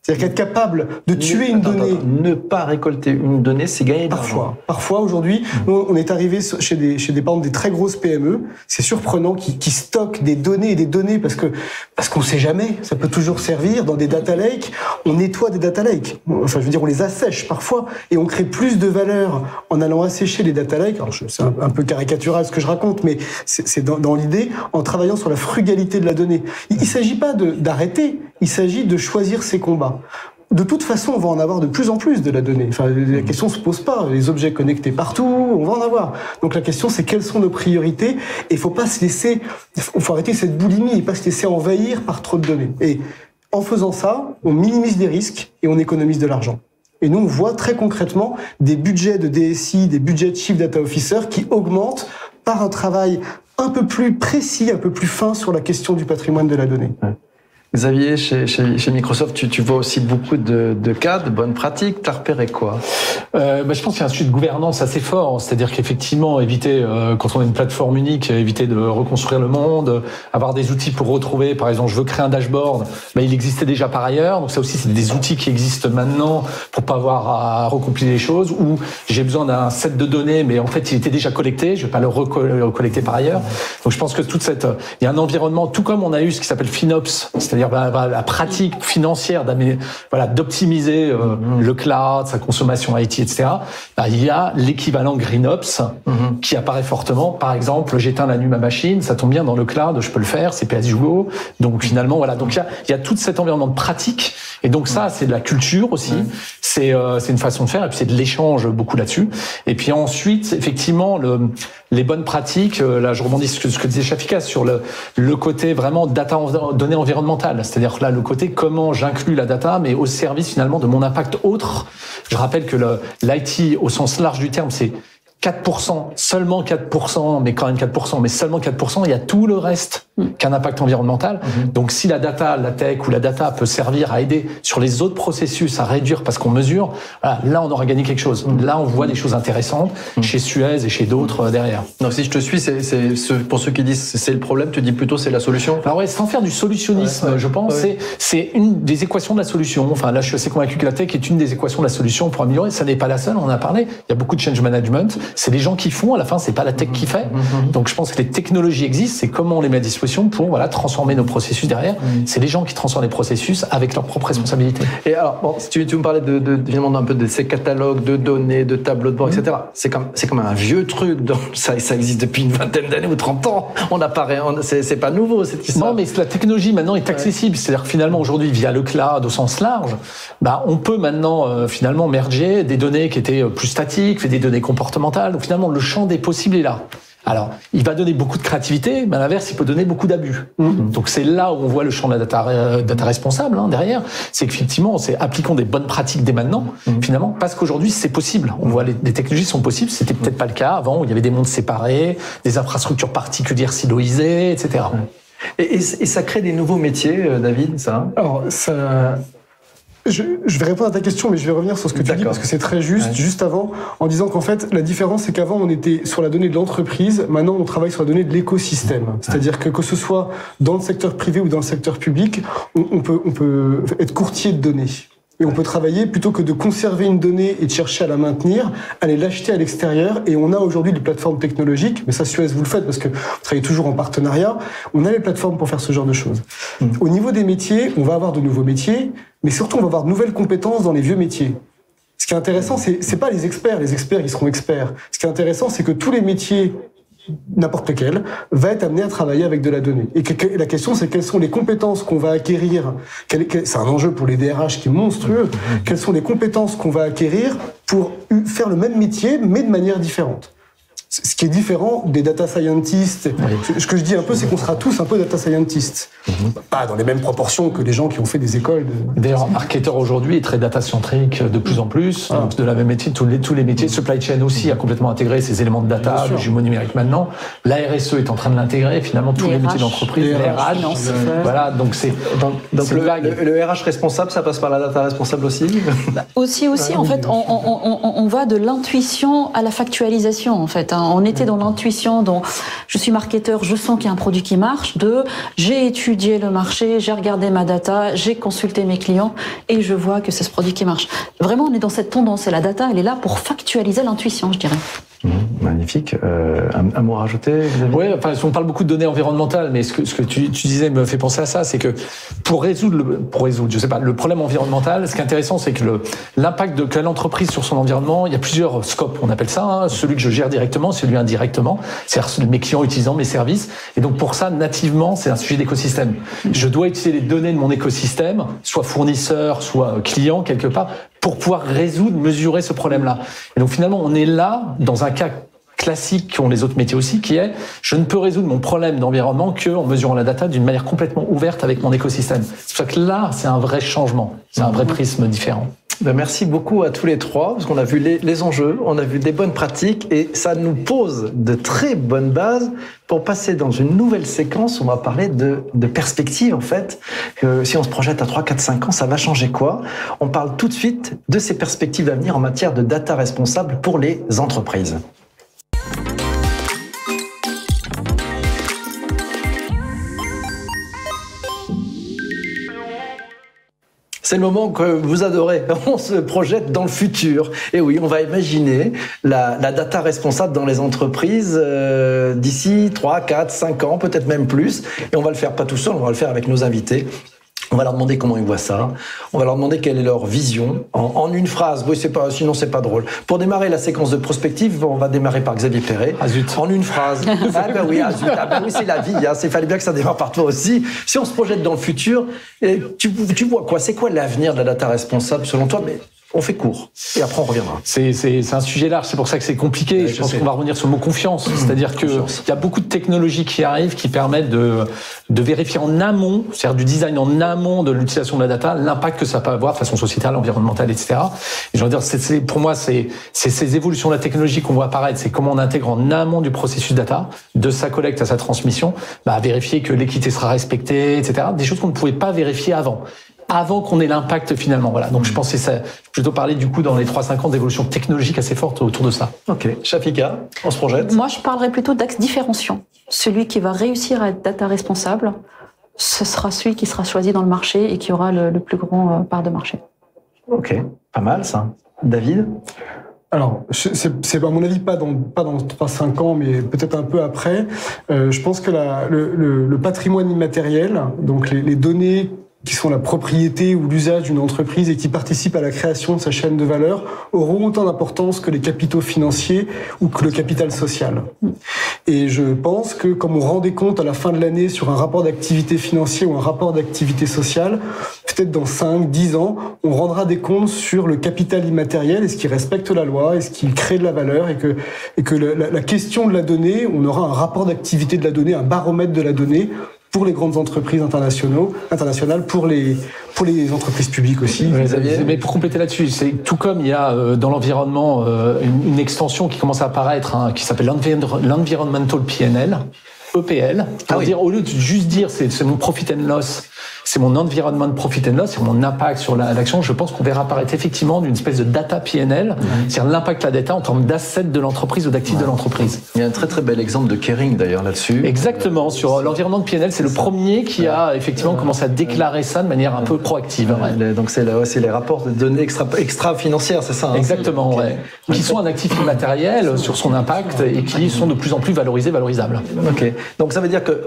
C'est-à-dire qu'être capable de tuer une donnée... Ne pas récolter une donnée, c'est gagner de l'argent. Parfois, aujourd'hui, nous, on est arrivé chez des par exemple, des très grosses PME, c'est surprenant, qui stockent des données et des données parce qu'on sait jamais, ça peut toujours servir dans des data lakes. On nettoie des data lakes. Enfin, je veux dire, on les assèche parfois et on crée plus de valeur en allant assécher les data lakes. Alors, c'est un peu caricatural ce que je raconte, mais c'est dans l'idée, en travaillant sur la frugalité de la donnée. Il s'agit pas d'arrêter, il s'agit de choisir ses combats. De toute façon, on va en avoir de plus en plus de la donnée. Enfin, la question se pose pas. Les objets connectés partout, on va en avoir. Donc la question, c'est quelles sont nos priorités. Et il faut arrêter cette boulimie et pas se laisser envahir par trop de données. Et en faisant ça, on minimise les risques et on économise de l'argent. Et nous, on voit très concrètement des budgets de DSI, des budgets de Chief Data Officer qui augmentent par un travail un peu plus précis, un peu plus fin sur la question du patrimoine de la donnée. Ouais. Xavier, chez Microsoft, tu vois aussi beaucoup de cas, de bonnes pratiques. T'as repéré quoi? Je pense qu'il y a un sujet de gouvernance assez fort. C'est-à-dire qu'effectivement, éviter, quand on a une plateforme unique, éviter de reconstruire le monde, avoir des outils pour retrouver, par exemple, je veux créer un dashboard, il existait déjà par ailleurs. Donc ça aussi, c'est des outils qui existent maintenant pour pas avoir à recompiler les choses. Ou j'ai besoin d'un set de données, mais en fait, il était déjà collecté, je vais pas le recollecter par ailleurs. Donc je pense que il y a un environnement, tout comme on a eu ce qui s'appelle FinOps, c'est-à-dire la pratique financière d'optimiser le cloud, sa consommation IT, etc. Il y a l'équivalent GreenOps qui apparaît fortement. Par exemple, j'éteins la nuit ma machine, ça tombe bien dans le cloud, je peux le faire, c'est pay-as-you-go. Donc finalement, voilà. Donc il y a tout cet environnement de pratique. Et donc ça, c'est de la culture aussi. C'est une façon de faire. Et puis c'est de l'échange beaucoup là-dessus. Et puis ensuite, effectivement, les bonnes pratiques. Là, je rebondis sur ce que disait Shafika sur le côté vraiment données environnementales. C'est-à-dire là, le côté comment j'inclus la data, mais au service finalement de mon impact autre. Je rappelle que l'IT, au sens large du terme, c'est 4%, seulement 4%, mais quand même 4%, mais seulement 4%, il y a tout le reste qu'un impact environnemental. Donc si la data, la tech ou la data peut servir à aider sur les autres processus à réduire parce qu'on mesure, là on aura gagné quelque chose. Là on voit des choses intéressantes chez Suez et chez d'autres derrière. Donc si je te suis, pour ceux qui disent c'est le problème, tu dis plutôt c'est la solution? Alors ouais, sans faire du solutionnisme, je pense, c'est une des équations de la solution. Enfin là je suis assez convaincu que la tech est une des équations de la solution pour améliorer. Ça n'est pas la seule, on en a parlé. Il y a beaucoup de change management. C'est les gens qui font, à la fin, c'est pas la tech qui fait. Donc, je pense que les technologies existent, c'est comment on les met à disposition pour, transformer nos processus derrière. C'est les gens qui transforment les processus avec leur propre responsabilité. Et alors, bon, si tu me parlais évidemment un peu de ces catalogues de données, de tableaux de bord, etc. C'est comme un vieux truc. Ça existe depuis une vingtaine d'années ou 30 ans. C'est pas nouveau, cette histoire. Non, mais la technologie, maintenant, est accessible. C'est-à-dire que finalement, aujourd'hui, via le cloud au sens large, on peut maintenant, finalement, merger des données qui étaient plus statiques, des données comportementales. Donc, finalement, le champ des possibles est là. Alors, il va donner beaucoup de créativité, mais à l'inverse, il peut donner beaucoup d'abus. Donc, c'est là où on voit le champ de la data responsable, derrière. C'est qu'effectivement, c'est appliquons des bonnes pratiques dès maintenant, finalement, parce qu'aujourd'hui, c'est possible. On voit les technologies sont possibles. C'était peut-être pas le cas avant, où il y avait des mondes séparés, des infrastructures particulières siloisées, etc. Et ça crée des nouveaux métiers, David, ça? Alors, ça... Je vais répondre à ta question, mais je vais revenir sur ce que tu dis parce que c'est très juste. Juste avant, en disant qu'en fait, la différence, c'est qu'avant, on était sur la donnée de l'entreprise. Maintenant, on travaille sur la donnée de l'écosystème. C'est-à-dire que ce soit dans le secteur privé ou dans le secteur public, on peut être courtier de données. Et on peut travailler, plutôt que de conserver une donnée et de chercher à la maintenir, aller l'acheter à l'extérieur. Et on a aujourd'hui des plateformes technologiques, mais ça, Suez, vous le faites parce que vous travaillez toujours en partenariat. On a les plateformes pour faire ce genre de choses. Au niveau des métiers, on va avoir de nouveaux métiers, mais surtout, on va avoir de nouvelles compétences dans les vieux métiers. Ce qui est intéressant, c'est pas les experts. Les experts, ils seront experts. Ce qui est intéressant, c'est que tous les métiers, n'importe lequel, va être amené à travailler avec de la donnée. Et la question, c'est quelles sont les compétences qu'on va acquérir. C'est un enjeu pour les DRH qui est monstrueux. Quelles sont les compétences qu'on va acquérir pour faire le même métier, mais de manière différente. Ce qui est différent des data scientists. Ce que je dis un peu, c'est qu'on sera tous un peu data scientists. Pas dans les mêmes proportions que les gens qui ont fait des écoles. D'ailleurs, marketeur aujourd'hui est très data-centrique de plus en plus. Donc, de la même métier, tous les métiers. Supply chain aussi a complètement intégré ces éléments de data, le jumeau numérique maintenant. La RSE est en train de l'intégrer. Finalement, tous les métiers d'entreprise, les RH. Voilà, donc c'est le RH responsable, ça passe par la data responsable aussi. Aussi. En fait, on va de l'intuition à la factualisation. En fait, on était dans l'intuition. Donc, je suis marketeur, je sens qu'il y a un produit qui marche. J'ai étudié le marché, j'ai regardé ma data, j'ai consulté mes clients et je vois que c'est ce produit qui marche. Vraiment, on est dans cette tendance. Et la data, elle est là pour factualiser l'intuition, je dirais. Magnifique. Un mot à rajouter, Xavier ? Oui, enfin, on parle beaucoup de données environnementales, mais ce que tu disais me fait penser à ça, c'est que pour résoudre, je sais pas, le problème environnemental, ce qui est intéressant, c'est que l'impact de l'entreprise sur son environnement, il y a plusieurs scopes, on appelle ça, celui que je gère directement, celui indirectement, c'est-à-dire mes clients utilisant mes services. Et donc pour ça, nativement, c'est un sujet d'écosystème. Je dois utiliser les données de mon écosystème, soit fournisseur, soit client quelque part, pour pouvoir mesurer ce problème-là. Et donc finalement, on est là dans un cas classique qu'ont les autres métiers aussi, qui est je ne peux résoudre mon problème d'environnement qu'en mesurant la data d'une manière complètement ouverte avec mon écosystème. C'est pour ça que là, c'est un vrai changement, c'est un vrai prisme différent. Merci beaucoup à tous les trois, parce qu'on a vu les enjeux, on a vu des bonnes pratiques, et ça nous pose de très bonnes bases pour passer dans une nouvelle séquence. On va parler de perspectives, en fait. Si on se projette à 3, 4, 5 ans, ça va changer quoi ? On parle tout de suite de ces perspectives à venir en matière de data responsable pour les entreprises. C'est le moment que vous adorez. On se projette dans le futur. Et oui, on va imaginer la data responsable dans les entreprises d'ici 3, 4, 5 ans, peut-être même plus. Et on va le faire pas tout seul, on va le faire avec nos invités. On va leur demander comment ils voient ça. On va leur demander quelle est leur vision. En une phrase. Oui, sinon c'est pas drôle. Pour démarrer la séquence de prospective, on va démarrer par Xavier Perret. Ah zut. En une phrase. Ah ben oui, ah zut. Ah ben oui, c'est la vie. Hein. Fallait bien que ça démarre par toi aussi. Si on se projette dans le futur, tu vois quoi ? C'est quoi l'avenir de la data responsable selon toi ? Mais on fait court. Et après, on reviendra. C'est un sujet large. C'est pour ça que c'est compliqué. Je pense qu'on va revenir sur le mot confiance. C'est-à-dire que il y a beaucoup de technologies qui arrivent qui permettent de vérifier en amont, c'est-à-dire du design en amont de l'utilisation de la data, l'impact que ça peut avoir de façon sociétale, environnementale, etc. Et je veux dire, pour moi, c'est ces évolutions de la technologie qu'on voit apparaître. C'est comment on intègre en amont du processus data, de sa collecte à sa transmission, à vérifier que l'équité sera respectée, etc. Des choses qu'on ne pouvait pas vérifier avant qu'on ait l'impact finalement. Voilà. Donc je pensais ça, plutôt parler du coup dans les 3-5 ans d'évolution technologique assez forte autour de ça. Ok. Shafika, on se projette ? Moi, je parlerais plutôt d'axe différenciant. Celui qui va réussir à être data responsable, ce sera celui qui sera choisi dans le marché et qui aura le plus grand part de marché. Ok, pas mal ça. David ? Alors, c'est à mon avis pas dans 3-5 ans, mais peut-être un peu après. Je pense que le patrimoine immatériel, donc les données qui sont la propriété ou l'usage d'une entreprise et qui participent à la création de sa chaîne de valeur, auront autant d'importance que les capitaux financiers ou que le capital social. Et je pense que comme on rend des comptes à la fin de l'année sur un rapport d'activité financier ou un rapport d'activité sociale, peut-être dans 5-10 ans, on rendra des comptes sur le capital immatériel, est-ce qu'il respecte la loi, est-ce qu'il crée de la valeur, et que la question de la donnée, on aura un rapport d'activité de la donnée, un baromètre de la donnée, pour les grandes entreprises internationales, pour les entreprises publiques aussi. Mais pour compléter là-dessus, c'est tout comme il y a dans l'environnement une extension qui commence à apparaître, qui s'appelle l'Environmental PNL, EPL. Dire, au lieu de juste dire c'est mon profit and loss, c'est mon environment profit and loss, c'est mon impact sur l'action, je pense qu'on verra apparaître effectivement d'une espèce de data PNL, c'est-à-dire l'impact de la data en termes d'assets de l'entreprise ou d'actifs de l'entreprise. Il y a un très très bel exemple de Kering d'ailleurs là-dessus. Exactement, sur l'environnement de PNL, c'est le premier qui a effectivement commencé à déclarer ça de manière un peu proactive. Donc c'est les rapports de données extra-financières, c'est ça hein. Exactement, qui sont un actif immatériel sur son impact et qui sont de plus en plus valorisables. Ok, donc ça veut dire que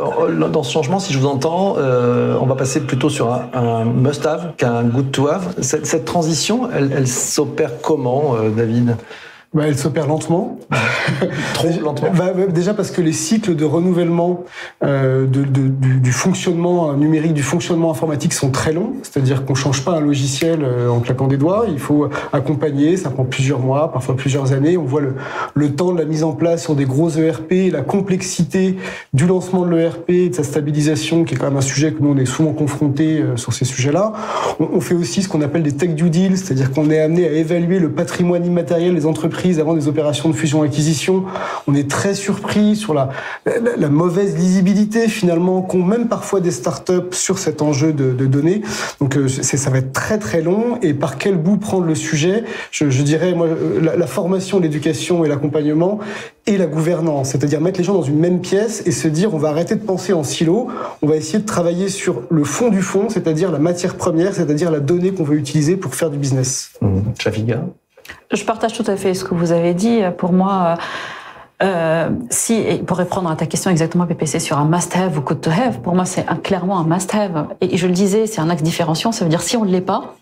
dans ce changement, si je vous entends, on va passer plutôt sur un must-have qu'un good-to-have. Cette transition, elle s'opère comment, David ? Elle s'opère lentement. Trop lentement. Déjà parce que les cycles de renouvellement du fonctionnement numérique, du fonctionnement informatique sont très longs. C'est-à-dire qu'on change pas un logiciel en claquant des doigts. Il faut accompagner, ça prend plusieurs mois, parfois plusieurs années. On voit le temps de la mise en place sur des gros ERP, la complexité du lancement de l'ERP, de sa stabilisation, qui est quand même un sujet que nous on est souvent confrontés sur ces sujets-là. On fait aussi ce qu'on appelle des tech due deals, c'est-à-dire qu'on est amené à évaluer le patrimoine immatériel des entreprises avant des opérations de fusion-acquisition. On est très surpris sur la mauvaise lisibilité finalement qu'ont même parfois des startups sur cet enjeu de données. Donc ça va être très très long. Et par quel bout prendre le sujet? Je dirais moi la formation, l'éducation et l'accompagnement et la gouvernance, c'est-à-dire mettre les gens dans une même pièce et se dire on va arrêter de penser en silo, on va essayer de travailler sur le fond du fond, c'est-à-dire la matière première, c'est-à-dire la donnée qu'on veut utiliser pour faire du business. Shafiqa? Je partage tout à fait ce que vous avez dit. Pour moi, et pour répondre à ta question exactement, PPC, sur un must-have ou good to have, pour moi, c'est clairement un must-have. Et je le disais, c'est un axe différenciant. Ça veut dire si on ne l'est pas,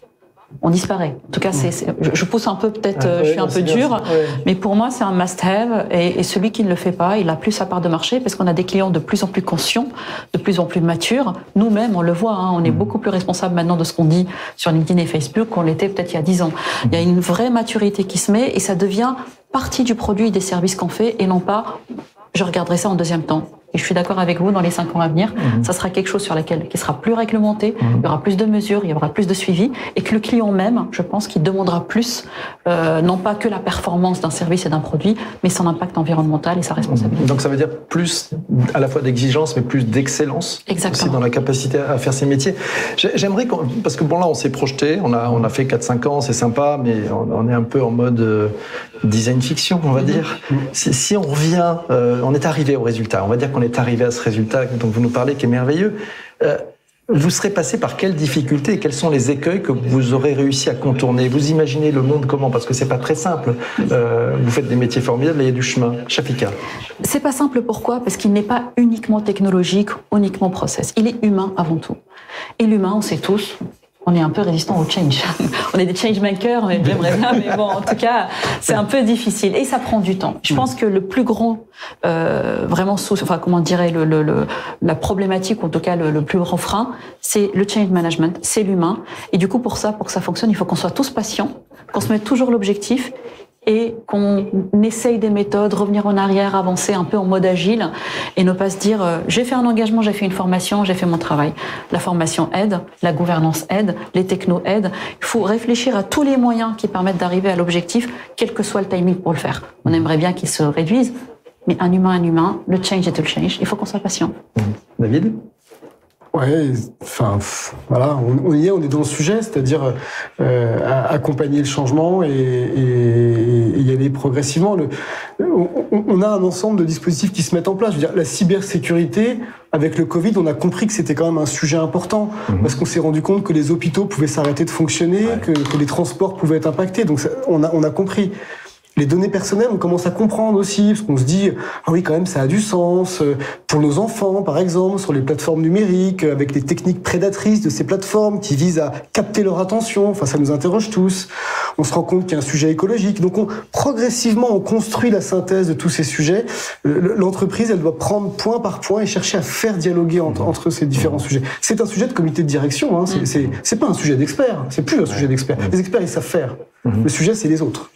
on disparaît. En tout cas, je pousse un peu, peut-être, je suis un peu dur, mais pour moi, c'est un must-have. Et celui qui ne le fait pas, il a plus sa part de marché parce qu'on a des clients de plus en plus conscients, de plus en plus matures. Nous-mêmes, on le voit, on est beaucoup plus responsables maintenant de ce qu'on dit sur LinkedIn et Facebook qu'on l'était peut-être il y a 10 ans. Il y a une vraie maturité qui se met et ça devient partie du produit et des services qu'on fait et non pas je regarderai ça en deuxième temps. Et je suis d'accord avec vous, dans les 5 ans à venir, ça sera quelque chose sur lequel qui sera plus réglementé, il y aura plus de mesures, il y aura plus de suivi, et que le client même, je pense qu'il demandera plus, non pas que la performance d'un service et d'un produit, mais son impact environnemental et sa responsabilité. Donc ça veut dire plus à la fois d'exigence, mais plus d'excellence aussi dans la capacité à faire ses métiers. J'aimerais, parce que bon là on s'est projeté, on a fait 4-5 ans, c'est sympa, mais on est un peu en mode design fiction, on va dire. Si on revient, on est arrivé au résultat, on va dire qu'on est arrivé à ce résultat dont vous nous parlez, qui est merveilleux. Vous serez passé par quelles difficultés et quels sont les écueils que vous aurez réussi à contourner? Vous imaginez le monde comment? Parce que c'est pas très simple. Vous faites des métiers formidables et il y a du chemin. Shafiqa? C'est pas simple, pourquoi? Parce qu'il n'est pas uniquement technologique, uniquement process. Il est humain avant tout. Et l'humain, on sait tous, on est un peu résistant au change. On est des changemakers, j'aimerais bien, mais bon, en tout cas, c'est un peu difficile. Et ça prend du temps. Je pense que le plus grand, vraiment, la problématique, ou en tout cas le plus grand frein, c'est le change management, c'est l'humain. Et du coup, pour que ça fonctionne, il faut qu'on soit tous patients, qu'on se mette toujours l'objectif, et qu'on essaye des méthodes, revenir en arrière, avancer un peu en mode agile et ne pas se dire j'ai fait un engagement, j'ai fait une formation, j'ai fait mon travail. La formation aide, la gouvernance aide, les technos aident. Il faut réfléchir à tous les moyens qui permettent d'arriver à l'objectif, quel que soit le timing pour le faire. On aimerait bien qu'ils se réduisent, mais un humain, le change est le change. Il faut qu'on soit patient. David? Ouais, enfin, voilà, on y est, on est dans le sujet, c'est-à-dire accompagner le changement et y aller progressivement. On a un ensemble de dispositifs qui se mettent en place. Je veux dire, la cybersécurité, avec le Covid, on a compris que c'était quand même un sujet important, parce qu'on s'est rendu compte que les hôpitaux pouvaient s'arrêter de fonctionner, que les transports pouvaient être impactés. Donc on a compris. Les données personnelles, on commence à comprendre aussi, parce qu'on se dit, ah oui, quand même, ça a du sens. Pour nos enfants, par exemple, sur les plateformes numériques, avec les techniques prédatrices de ces plateformes qui visent à capter leur attention, enfin, ça nous interroge tous. On se rend compte qu'il y a un sujet écologique. Donc, progressivement, on construit la synthèse de tous ces sujets. L'entreprise, elle doit prendre point par point et chercher à faire dialoguer entre ces différents sujets. C'est un sujet de comité de direction, hein. C'est pas un sujet d'expert. C'est plus un sujet d'expert. Les experts, ils savent faire. Le sujet, c'est les autres.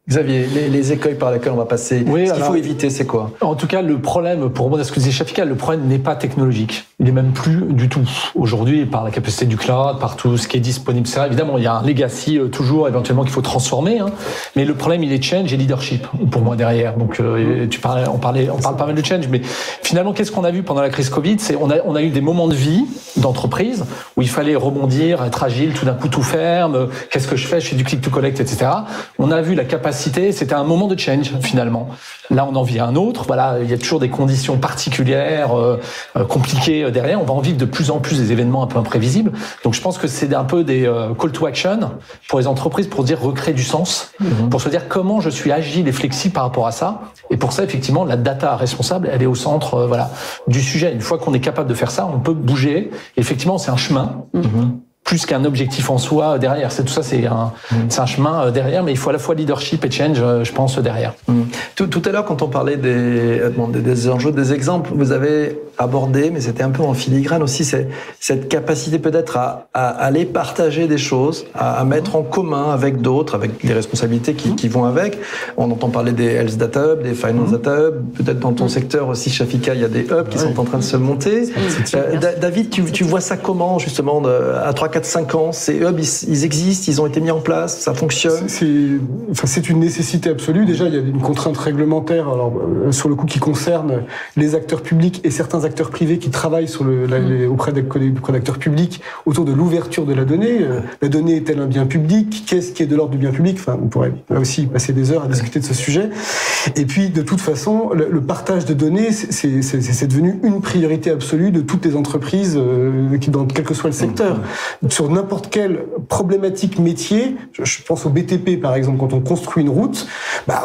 Xavier, les écueils par lesquels on va passer, ce qu'il faut éviter, c'est quoi? En tout cas, le problème, pour moi, ce que disait Shafiqa, le problème n'est pas technologique. Il est même plus du tout. Aujourd'hui, par la capacité du cloud, par tout ce qui est disponible, etc. Évidemment, il y a un legacy toujours, éventuellement, qu'il faut transformer, hein. Mais le problème, il est change et leadership, pour moi, derrière. Donc, on parle pas mal de change, mais finalement, qu'est-ce qu'on a vu pendant la crise Covid? On a eu des moments de vie d'entreprise où il fallait rebondir, être agile, tout d'un coup tout ferme. Qu'est-ce que je fais? Je fais du click to collect, etc. On a vu la capacité, c'était un moment de change, finalement. Là, on en vit un autre. Voilà, il y a toujours des conditions particulières, compliquées derrière. On va en vivre de plus en plus des événements un peu imprévisibles. Donc, je pense que c'est un peu des call to action pour les entreprises pour dire recréer du sens, pour se dire comment je suis agile et flexible par rapport à ça. Et pour ça, effectivement, la data responsable, elle est au centre, du sujet. Une fois qu'on est capable de faire ça, on peut bouger. Et effectivement, c'est un chemin. plus qu'un objectif en soi derrière. C'est tout ça, c'est un chemin derrière, mais il faut à la fois leadership et change, je pense, derrière. Tout à l'heure, quand on parlait des enjeux, des exemples, vous avez abordé, mais c'était un peu en filigrane aussi, cette capacité peut-être à aller partager des choses, à mettre en commun avec d'autres, avec les responsabilités qui vont avec. On entend parler des Health Data Hub, des Finance Data Hub, peut-être dans ton secteur aussi, Shafika, il y a des hubs qui sont en train de se monter. David, tu vois ça comment, justement, à 3, 4, 5 ans, ces hubs, ils existent, ils ont été mis en place, ça fonctionne? C'est une nécessité absolue. Déjà, il y a une contrainte réglementaire, alors, sur le coup, qui concerne les acteurs publics et certains acteurs privés qui travaillent auprès d'acteurs publics autour de l'ouverture de la donnée. La donnée est-elle un bien public? Qu'est-ce qui est de l'ordre du bien public? Enfin, on pourrait là aussi passer des heures à discuter de ce sujet. Et puis, de toute façon, le partage de données, c'est devenu une priorité absolue de toutes les entreprises, dans quel que soit le secteur. Sur n'importe quelle problématique métier, je pense au BTP par exemple, quand on construit une route,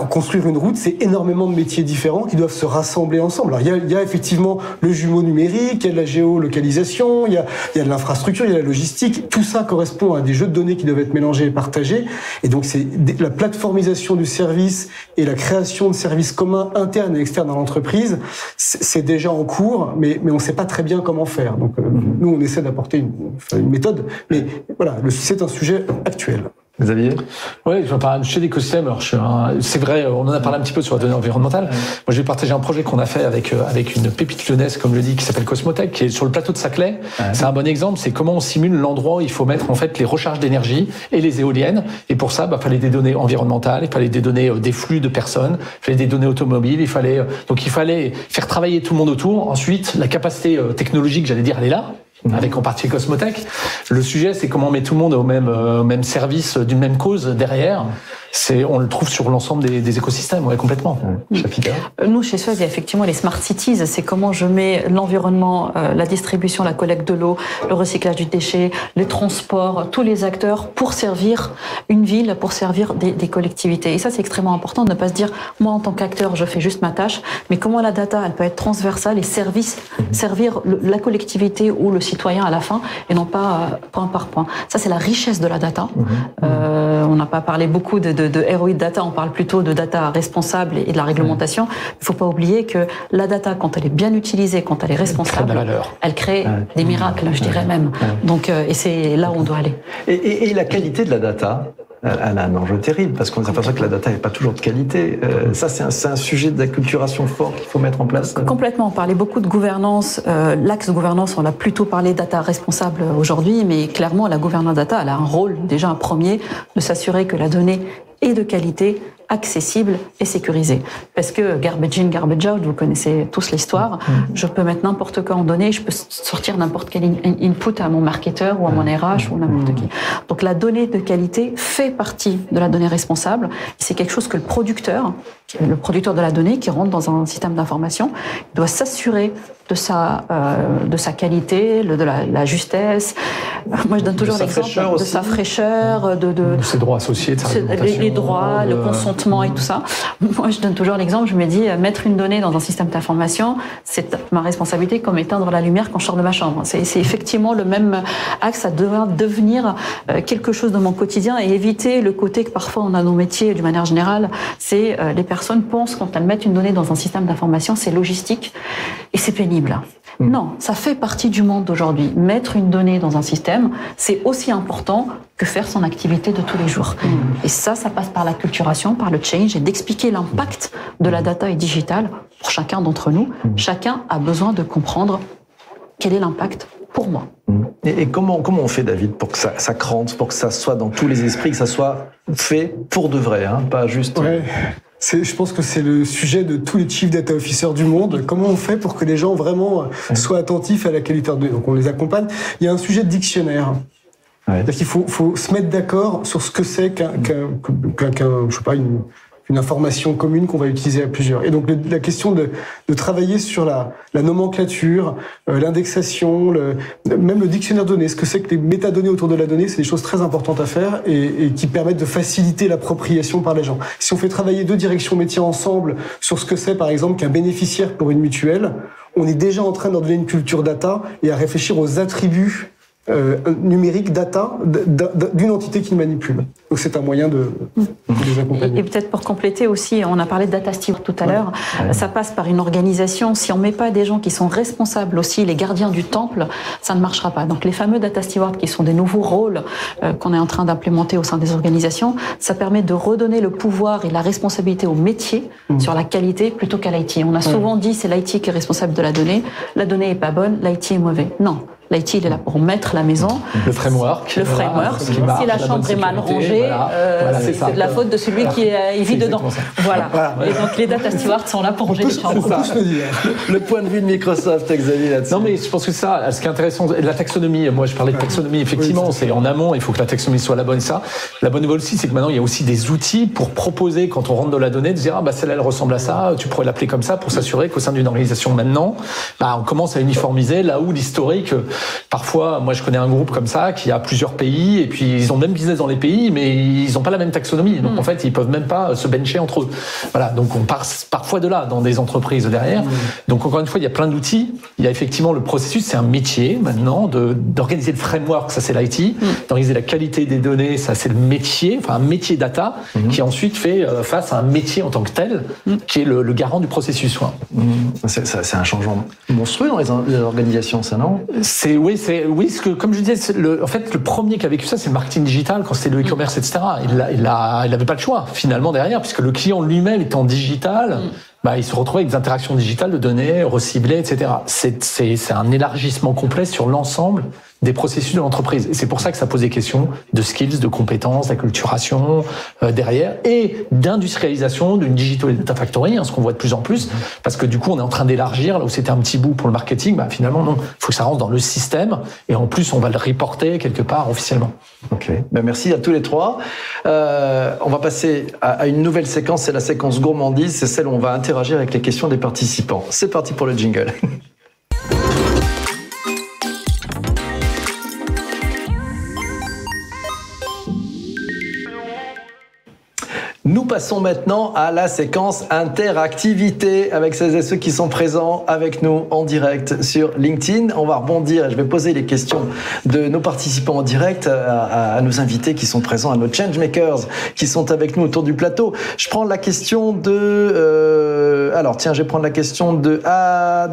construire une route, c'est énormément de métiers différents qui doivent se rassembler ensemble. Alors il y a effectivement le jumeau numérique, il y a de la géolocalisation, il y a de l'infrastructure, il y a de la logistique, tout ça correspond à des jeux de données qui doivent être mélangés et partagés, et donc c'est la plateformisation du service et la création de services communs internes et externes dans l'entreprise, c'est déjà en cours, mais on ne sait pas très bien comment faire. Donc nous on essaie d'apporter une méthode, mais voilà, c'est un sujet actuel. Xavier? Oui, je vais parler chez l'écosystème. C'est vrai, on en a parlé un petit peu sur la donnée environnementale. Moi, je vais partager un projet qu'on a fait avec une pépite lyonnaise, comme je le dis, qui s'appelle Cosmotech, qui est sur le plateau de Saclay. C'est un bon exemple. C'est comment on simule l'endroit où il faut mettre, en fait, les recharges d'énergie et les éoliennes. Et pour ça, fallait des données environnementales, il fallait des données des flux de personnes, il fallait des données automobiles, il fallait faire travailler tout le monde autour. Ensuite, la capacité technologique, j'allais dire, elle est là. Avec en partie Cosmotech. Le sujet, c'est comment on met tout le monde au même service d'une même cause derrière. On le trouve sur l'ensemble des écosystèmes, complètement. Nous, chez Suez, il y a effectivement les smart cities. C'est comment je mets l'environnement, la distribution, la collecte de l'eau, le recyclage du déchet, les transports, tous les acteurs pour servir une ville, pour servir des collectivités. Et ça, c'est extrêmement important de ne pas se dire, moi, en tant qu'acteur, je fais juste ma tâche, mais comment la data, elle peut être transversale et servir la collectivité ou le citoyen à la fin, et non pas point par point. Ça, c'est la richesse de la data. On n'a pas parlé beaucoup de ROI de data, on parle plutôt de data responsable et de la réglementation. Il ne faut pas oublier que la data, quand elle est bien utilisée, quand elle est responsable, elle crée des miracles, je dirais même. Donc, et c'est là où on doit aller. Et la qualité de la data, elle a un enjeu terrible, parce qu'on s'aperçoit que la data n'est pas toujours de qualité. Ça, c'est un sujet d'acculturation fort qu'il faut mettre en place. Complètement. On parlait beaucoup de gouvernance. L'axe de gouvernance, on l'a plutôt parlé data responsable aujourd'hui, mais clairement, la gouvernance data, elle a un rôle, déjà un premier, de s'assurer que la donnée est de qualité, accessible et sécurisée. Parce que garbage in, garbage out, vous connaissez tous l'histoire, je peux mettre n'importe quoi en données, je peux sortir n'importe quel input à mon marketeur ou à mon RH ou n'importe qui. Donc la donnée de qualité fait partie de la donnée responsable. C'est quelque chose que le producteur de la donnée qui rentre dans un système d'information doit s'assurer de sa qualité, de la justesse. Moi, je donne toujours l'exemple de sa fraîcheur, de ses droits associés, de sa réglementation, les droits, le consentement et tout ça. Moi, je donne toujours l'exemple. Je me dis, mettre une donnée dans un système d'information, c'est ma responsabilité comme éteindre la lumière quand je sors de ma chambre. C'est effectivement le même axe à devoir devenir quelque chose de mon quotidien et éviter le côté que parfois on a nos métiers d'une manière générale. C'est les personnes pensent quand elles mettent une donnée dans un système d'information, c'est logistique et c'est pénible. Non, ça fait partie du monde d'aujourd'hui. Mettre une donnée dans un système, c'est aussi important que faire son activité de tous les jours. Et ça passe par l'acculturation, par le change et d'expliquer l'impact de la data et digitale pour chacun d'entre nous. Chacun a besoin de comprendre quel est l'impact pour moi. Et comment on fait, David, pour que ça crante, pour que ça soit dans tous les esprits, que ça soit fait pour de vrai, pas juste... Ouais. Je pense que c'est le sujet de tous les chief data officers du monde. Comment on fait pour que les gens vraiment soient attentifs à la qualité de données? Donc on les accompagne. Il y a un sujet de dictionnaire. C'est-à-dire qu'il faut se mettre d'accord sur ce que c'est je sais pas, une information commune qu'on va utiliser à plusieurs. Et donc la question de travailler sur la nomenclature, l'indexation, même le dictionnaire de données, ce que c'est que les métadonnées autour de la donnée, c'est des choses très importantes à faire et qui permettent de faciliter l'appropriation par les gens. Si on fait travailler 2 directions métiers ensemble sur ce que c'est par exemple qu'un bénéficiaire pour une mutuelle, on est déjà en train de leur donner une culture data et à réfléchir aux attributs numérique, data, d'une entité qui manipule. Donc c'est un moyen de les accompagner. Et peut-être pour compléter aussi, on a parlé de data steward tout à l'heure, ça passe par une organisation. Si on met pas des gens qui sont responsables aussi, les gardiens du temple, ça ne marchera pas. Donc les fameux data stewards qui sont des nouveaux rôles qu'on est en train d'implémenter au sein des organisations, ça permet de redonner le pouvoir et la responsabilité au métier sur la qualité plutôt qu'à l'IT. On a souvent dit c'est l'IT qui est responsable de la donnée est pas bonne, l'IT est mauvais. Non. L'IT, il est là pour mettre la maison. Le framework. Le framework. Si la chambre est mal rangée, c'est de la faute de celui qui vit dedans. Voilà. Et donc, les data stewards sont là pour ranger les chambres. Le point de vue de Microsoft, Xavier, là-dessus. Non, mais je pense que ça, ce qui est intéressant, la taxonomie, moi, je parlais de taxonomie, effectivement, c'est en amont, il faut que la taxonomie soit la bonne, ça. La bonne nouvelle aussi, c'est que maintenant, il y a aussi des outils pour proposer, quand on rentre dans la donnée, de dire, celle-là, elle ressemble à ça, tu pourrais l'appeler comme ça pour s'assurer qu'au sein d'une organisation maintenant, on commence à uniformiser là où l'historique. Parfois, moi je connais un groupe comme ça qui a plusieurs pays et puis ils ont le même business dans les pays mais ils n'ont pas la même taxonomie. Donc en fait, ils peuvent même pas se bencher entre eux. Voilà, donc on part parfois de là dans des entreprises derrière. Donc encore une fois, il y a plein d'outils. Il y a effectivement le processus, c'est un métier maintenant d'organiser le framework, ça c'est l'IT, d'organiser la qualité des données, ça c'est le métier, enfin un métier data qui ensuite fait face à un métier en tant que tel qui est le garant du processus. C'est un changement monstrueux dans les organisations, ça, non? Oui, ce que, comme je disais, en fait, le premier qui a vécu ça, c'est le marketing digital, quand c'était le e-commerce, etc. Il n'avait pas le choix, finalement, derrière, puisque le client lui-même étant digital, il se retrouvait avec des interactions digitales de données reciblées, etc. C'est un élargissement complet sur l'ensemble des processus de l'entreprise. Et c'est pour ça que ça pose des questions de skills, de compétences, d'acculturation derrière, et d'industrialisation, d'une digital data factory, ce qu'on voit de plus en plus, parce que du coup, on est en train d'élargir, là où c'était un petit bout pour le marketing, finalement, non, il faut que ça rentre dans le système, et en plus, on va le reporter quelque part officiellement. Ok, merci à tous les trois. On va passer à une nouvelle séquence, c'est la séquence gourmandise, c'est celle où on va interagir avec les questions des participants. C'est parti pour le jingle. Nous passons maintenant à la séquence interactivité avec celles et ceux qui sont présents avec nous en direct sur LinkedIn. On va rebondir et je vais poser les questions de nos participants en direct à nos invités qui sont présents, à nos changemakers qui sont avec nous autour du plateau. Je prends la question de... je vais prendre la question de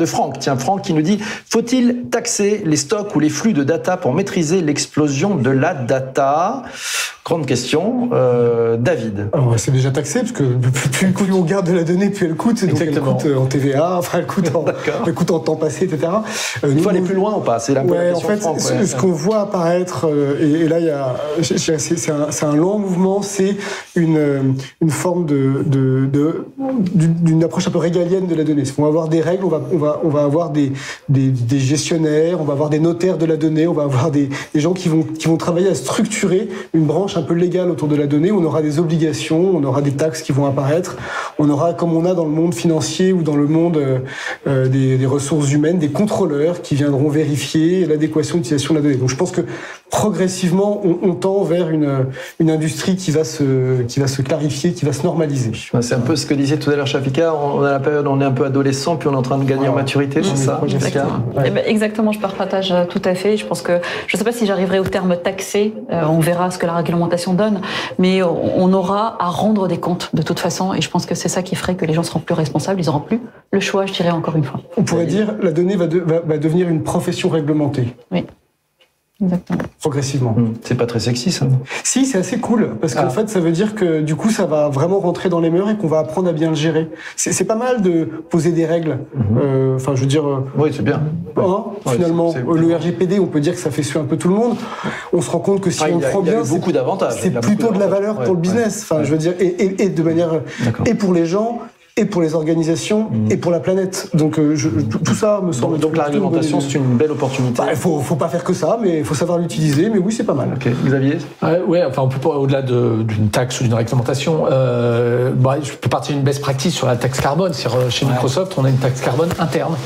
Franck. Tiens, Franck qui nous dit, faut-il taxer les stocks ou les flux de data pour maîtriser l'explosion de la data ? Grande question. David. Alors, c'est déjà taxé, parce que plus on garde de la donnée, plus elle coûte. Donc elle coûte en TVA, elle coûte en temps passé, etc. Il faut aller plus loin ou pas? C'est la question. En fait, Franck, ce qu'on voit apparaître, et là, c'est un long mouvement, c'est une forme d'une approche un peu régalienne de la donnée. On va avoir des règles, on va avoir des gestionnaires, on va avoir des notaires de la donnée, on va avoir des gens qui vont travailler à structurer une branche un peu légale autour de la donnée. On aura des obligations, on aura des taxes qui vont apparaître, on aura, comme on a dans le monde financier ou dans le monde des ressources humaines, des contrôleurs qui viendront vérifier l'adéquation d'utilisation de la donnée. Donc je pense que progressivement, on tend vers une industrie qui va se clarifier, qui va se normaliser. C'est un peu ce que disait tout à l'heure Shafika, on a la période où on est un peu adolescent, puis on est en train de gagner en maturité, c'est ça? Exactement, je partage tout à fait. Je pense que, je ne sais pas si j'arriverai au terme taxé, on verra ce que la réglementation donne, mais on aura à rendre des comptes de toute façon, et je pense que c'est ça qui ferait que les gens seront plus responsables, ils n'auront plus le choix, je dirais encore une fois. On pourrait dire la donnée va devenir une profession réglementée. Oui. Exactement. Progressivement. C'est pas très sexy, ça? Si, c'est assez cool, parce qu'en fait, ça veut dire que du coup, ça va vraiment rentrer dans les mœurs et qu'on va apprendre à bien le gérer. C'est pas mal de poser des règles. Je veux dire... oui, c'est bien. Finalement, le RGPD, on peut dire que ça fait suer un peu tout le monde. On se rend compte que si on le prend bien, beaucoup d'avantages. C'est plutôt de la valeur pour le business. Je veux dire, et de manière... Et pour les gens... et pour les organisations, et pour la planète. Donc tout ça me semble... Donc la réglementation, c'est une belle opportunité. Il faut pas faire que ça, mais il faut savoir l'utiliser, mais oui, c'est pas mal. Ok, Xavier? On peut pas, au-delà d'une taxe ou d'une réglementation, je peux partir d'une best practice sur la taxe carbone. Chez Microsoft, on a une taxe carbone interne.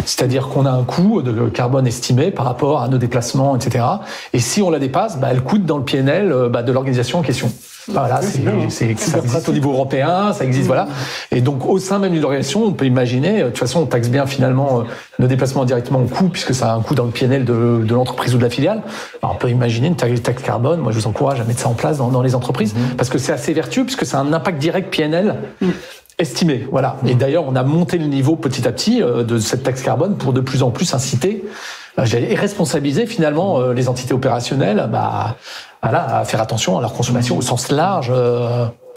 C'est-à-dire qu'on a un coût de carbone estimé par rapport à nos déplacements, etc. Et si on la dépasse, elle coûte dans le PNL de l'organisation en question. Voilà, ça existe au niveau européen, ça existe, voilà. Et donc, au sein même d'une organisation, on peut imaginer, de toute façon, on taxe bien finalement nos déplacements directement au coût, puisque ça a un coût dans le PNL de l'entreprise ou de la filiale. Alors, on peut imaginer une taxe carbone. Moi, je vous encourage à mettre ça en place dans les entreprises, parce que c'est assez vertueux, puisque c'est un impact direct PNL estimé. Voilà. Et d'ailleurs, on a monté le niveau petit à petit de cette taxe carbone pour de plus en plus inciter et responsabiliser finalement les entités opérationnelles à faire attention à leur consommation au sens large,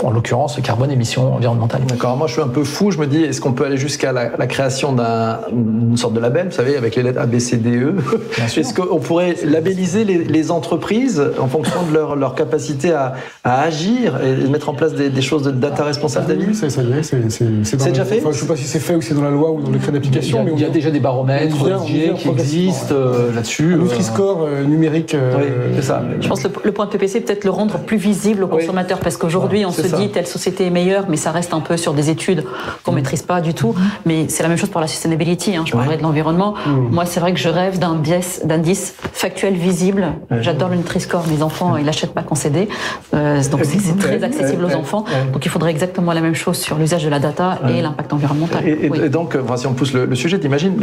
en l'occurrence carbone, émissions environnementales. D'accord. Moi, je suis un peu fou. Je me dis, est-ce qu'on peut aller jusqu'à la création d'une sorte de label, vous savez, avec les lettres A, B, C, D, E. Est-ce qu'on pourrait labelliser les entreprises en fonction de leur capacité à agir et mettre en place des choses de data responsable, David? Oui, ça y est, c'est déjà fait. Enfin, je ne sais pas si c'est fait ou si c'est dans la loi ou dans les décret d'application. Il y a déjà des baromètres qui existent là-dessus. Un Nutri-Score numérique. Oui, c'est ça. Je pense que le point de PPC, peut-être le rendre plus visible aux consommateurs, parce qu'aujourd'hui, on se dit telle société est meilleure, mais ça reste un peu sur des études qu'on maîtrise pas du tout. Mais c'est la même chose pour la sustainability. Je parlais de l'environnement. Moi, c'est vrai que je rêve d'indice factuel visible. J'adore le Nutri-Score. Mes enfants, ils l'achètent pas qu'en CD. Donc c'est très accessible aux enfants. Donc il faudrait exactement la même chose sur l'usage de la data et l'impact environnemental. Et donc, si on pousse le sujet, t'imagines,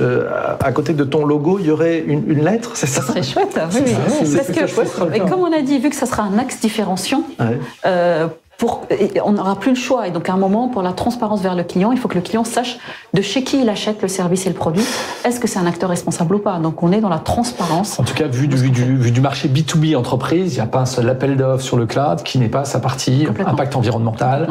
à côté de ton logo, il y aurait une lettre, c'est ça? Ça serait chouette. Oui. Parce que, et comme on a dit, vu que ça sera un axe différenciant, on n'aura plus le choix. Et donc, à un moment, pour la transparence vers le client, il faut que le client sache de chez qui il achète le service et le produit. Est-ce que c'est un acteur responsable ou pas? Donc, on est dans la transparence. En tout cas, vu du marché B2B entreprise, il n'y a pas un seul appel d'offres sur le cloud qui n'est pas sa partie impact environnemental.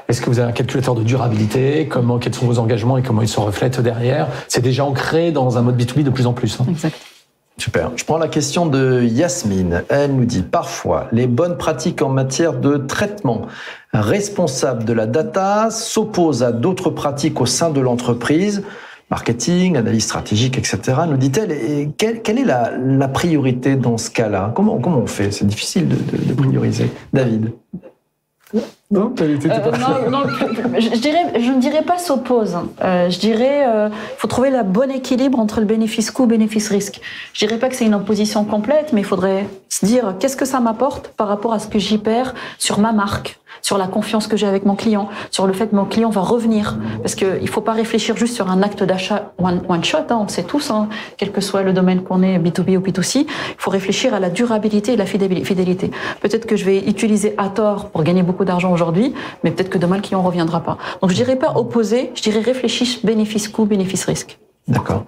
Est-ce que vous avez un calculateur de durabilité? Quels sont vos engagements et comment ils se reflètent derrière? C'est déjà ancré dans un mode B2B de plus en plus. Exact. Super. Je prends la question de Yasmine. Elle nous dit, parfois, les bonnes pratiques en matière de traitement responsable de la data s'opposent à d'autres pratiques au sein de l'entreprise, marketing, analyse stratégique, etc. Nous dit-elle, et quelle est la priorité dans ce cas-là? Comment on fait? C'est difficile de prioriser. David? Non, je ne dirais pas s'oppose. Je dirais il faut trouver le bon équilibre entre le bénéfice coût, bénéfice risque. Je dirais pas que c'est une opposition complète, mais il faudrait se dire qu'est-ce que ça m'apporte par rapport à ce que j'y perds sur ma marque, sur la confiance que j'ai avec mon client, sur le fait que mon client va revenir. Parce que il faut pas réfléchir juste sur un acte d'achat one shot, on le sait tous, quel que soit le domaine qu'on est, B2B ou B2C. Il faut réfléchir à la durabilité et la fidélité. Peut-être que je vais utiliser à tort pour gagner beaucoup d'argent aujourd'hui, mais peut-être que demain le client reviendra pas. Donc je dirais pas opposé, je dirais réfléchir bénéfice coût, bénéfice risque. D'accord.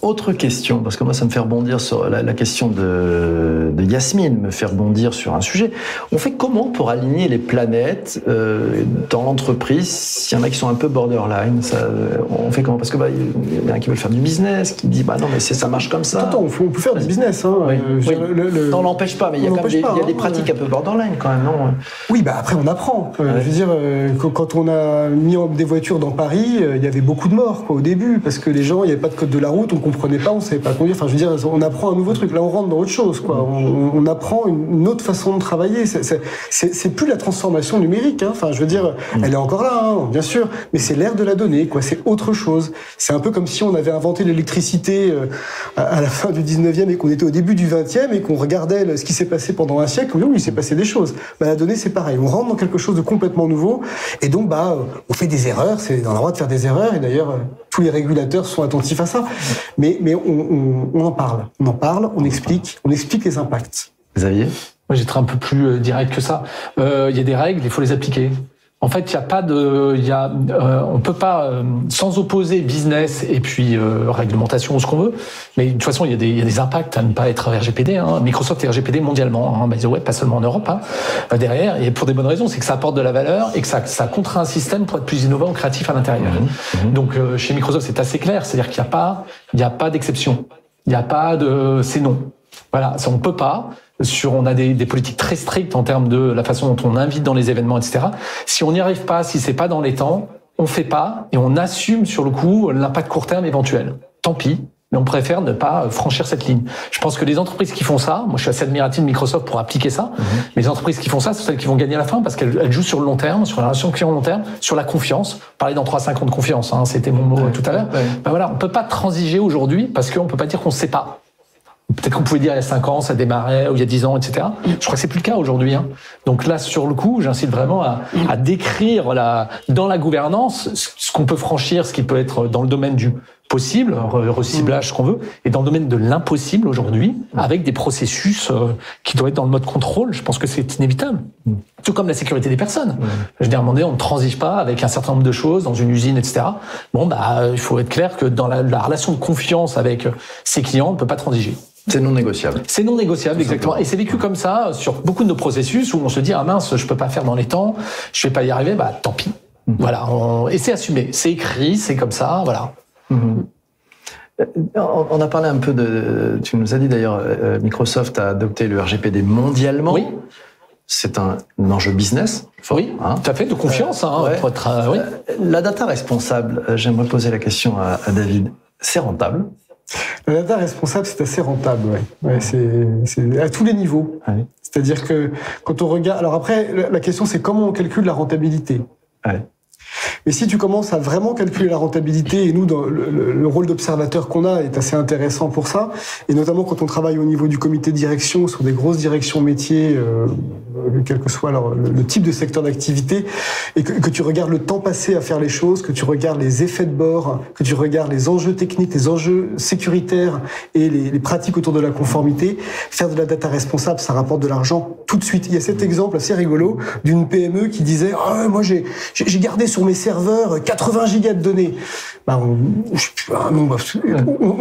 Autre question, parce que moi ça me fait rebondir sur la question de Yasmine, me fait rebondir sur un sujet. On fait comment pour aligner les planètes dans l'entreprise s'il y en a qui sont un peu borderline? On fait comment? Parce que il y en a qui veulent faire du business, qui dit non mais ça marche comme ça. Attends, on peut faire du business. Oui. Non, on l'empêche pas, mais il y a des pratiques un peu borderline quand même, non? Oui, après on apprend. Je veux dire, quand on a mis des voitures dans Paris, il y avait beaucoup de morts au début, parce que les gens, il n'y avait pas de code de la route, on comprenait pas, on savait pas conduire. Enfin, je veux dire, on apprend un nouveau truc. Là, on rentre dans autre chose, quoi. On apprend une autre façon de travailler. C'est plus la transformation numérique. Enfin, je veux dire, elle est encore là, bien sûr, mais c'est l'ère de la donnée, quoi. C'est autre chose. C'est un peu comme si on avait inventé l'électricité à la fin du 19e et qu'on était au début du 20e et qu'on regardait ce qui s'est passé pendant un siècle. Oui, il s'est passé des choses. La donnée, c'est pareil. On rentre dans quelque chose de complètement nouveau et donc, on fait des erreurs. C'est dans la droit de faire des erreurs et d'ailleurs, tous les régulateurs sont attentifs à ça. Mais on en parle. On en parle, on explique les impacts. Xavier? Moi, j'étais un peu plus direct que ça. Il y a des règles, il faut les appliquer. En fait, il y a pas on peut pas sans opposer business et puis réglementation ou ce qu'on veut. Mais de toute façon, il y a des impacts à ne pas être RGPD. Microsoft est RGPD mondialement, by the way, pas seulement en Europe. Derrière, et pour des bonnes raisons, c'est que ça apporte de la valeur et que ça contraint un système pour être plus innovant, créatif à l'intérieur. Donc, chez Microsoft, c'est assez clair, c'est-à-dire qu'il n'y a pas d'exception. Il n'y a pas de c'est non. Voilà, ça on peut pas. On a des politiques très strictes en termes de la façon dont on invite dans les événements, etc. Si on n'y arrive pas, si c'est pas dans les temps, on fait pas et on assume sur le coup l'impact court terme éventuel. Tant pis, mais on préfère ne pas franchir cette ligne. Je pense que les entreprises qui font ça, moi je suis assez admiratif de Microsoft pour appliquer ça, mais les entreprises qui font ça, c'est celles qui vont gagner à la fin parce qu'elles jouent sur le long terme, sur la relation client long terme, sur la confiance. Parler dans 3-5 ans de confiance, c'était mon mot tout à l'heure. Voilà, on peut pas transiger aujourd'hui parce qu'on peut pas dire qu'on sait pas. Peut-être qu'on pouvait dire il y a 5 ans, ça démarrait, ou il y a 10 ans, etc. Je crois que c'est plus le cas aujourd'hui. Donc là, sur le coup, j'incite vraiment à décrire dans la gouvernance ce qu'on peut franchir, ce qui peut être dans le domaine du possible, reciblage, ce qu'on veut, et dans le domaine de l'impossible aujourd'hui, avec des processus qui doivent être dans le mode contrôle. Je pense que c'est inévitable. Tout comme la sécurité des personnes. Je veux dire, à un moment donné, on ne transige pas avec un certain nombre de choses dans une usine, etc. Bon, il faut être clair que dans la relation de confiance avec ses clients, on ne peut pas transiger. C'est non négociable. C'est non négociable, exactement. Et c'est vécu comme ça sur beaucoup de nos processus où on se dit, ah mince, je peux pas faire dans les temps, je vais pas y arriver, tant pis. Voilà. Et c'est assumé. C'est écrit, c'est comme ça, voilà. On a parlé un peu tu nous as dit d'ailleurs, Microsoft a adopté le RGPD mondialement. Oui. C'est un enjeu business. Oui, tout à fait, de confiance. Ouais. Pour être, oui. La data responsable, j'aimerais poser la question à David. C'est rentable? La data responsable, c'est assez rentable, ouais. C'est à tous les niveaux. Ouais. C'est-à-dire que quand on regarde... Alors après, la question, c'est comment on calcule la rentabilité. Ouais. Mais si tu commences à vraiment calculer la rentabilité, et nous, dans le rôle d'observateur qu'on a est assez intéressant pour ça, et notamment quand on travaille au niveau du comité de direction sur des grosses directions métiers, quel que soit le type de secteur d'activité, et que tu regardes le temps passé à faire les choses, que tu regardes les effets de bord, que tu regardes les enjeux techniques, les enjeux sécuritaires et les pratiques autour de la conformité, faire de la data responsable, ça rapporte de l'argent tout de suite. Il y a cet exemple assez rigolo d'une PME qui disait « Ah, moi j'ai gardé sur mes serveurs 80 gigas de données. » On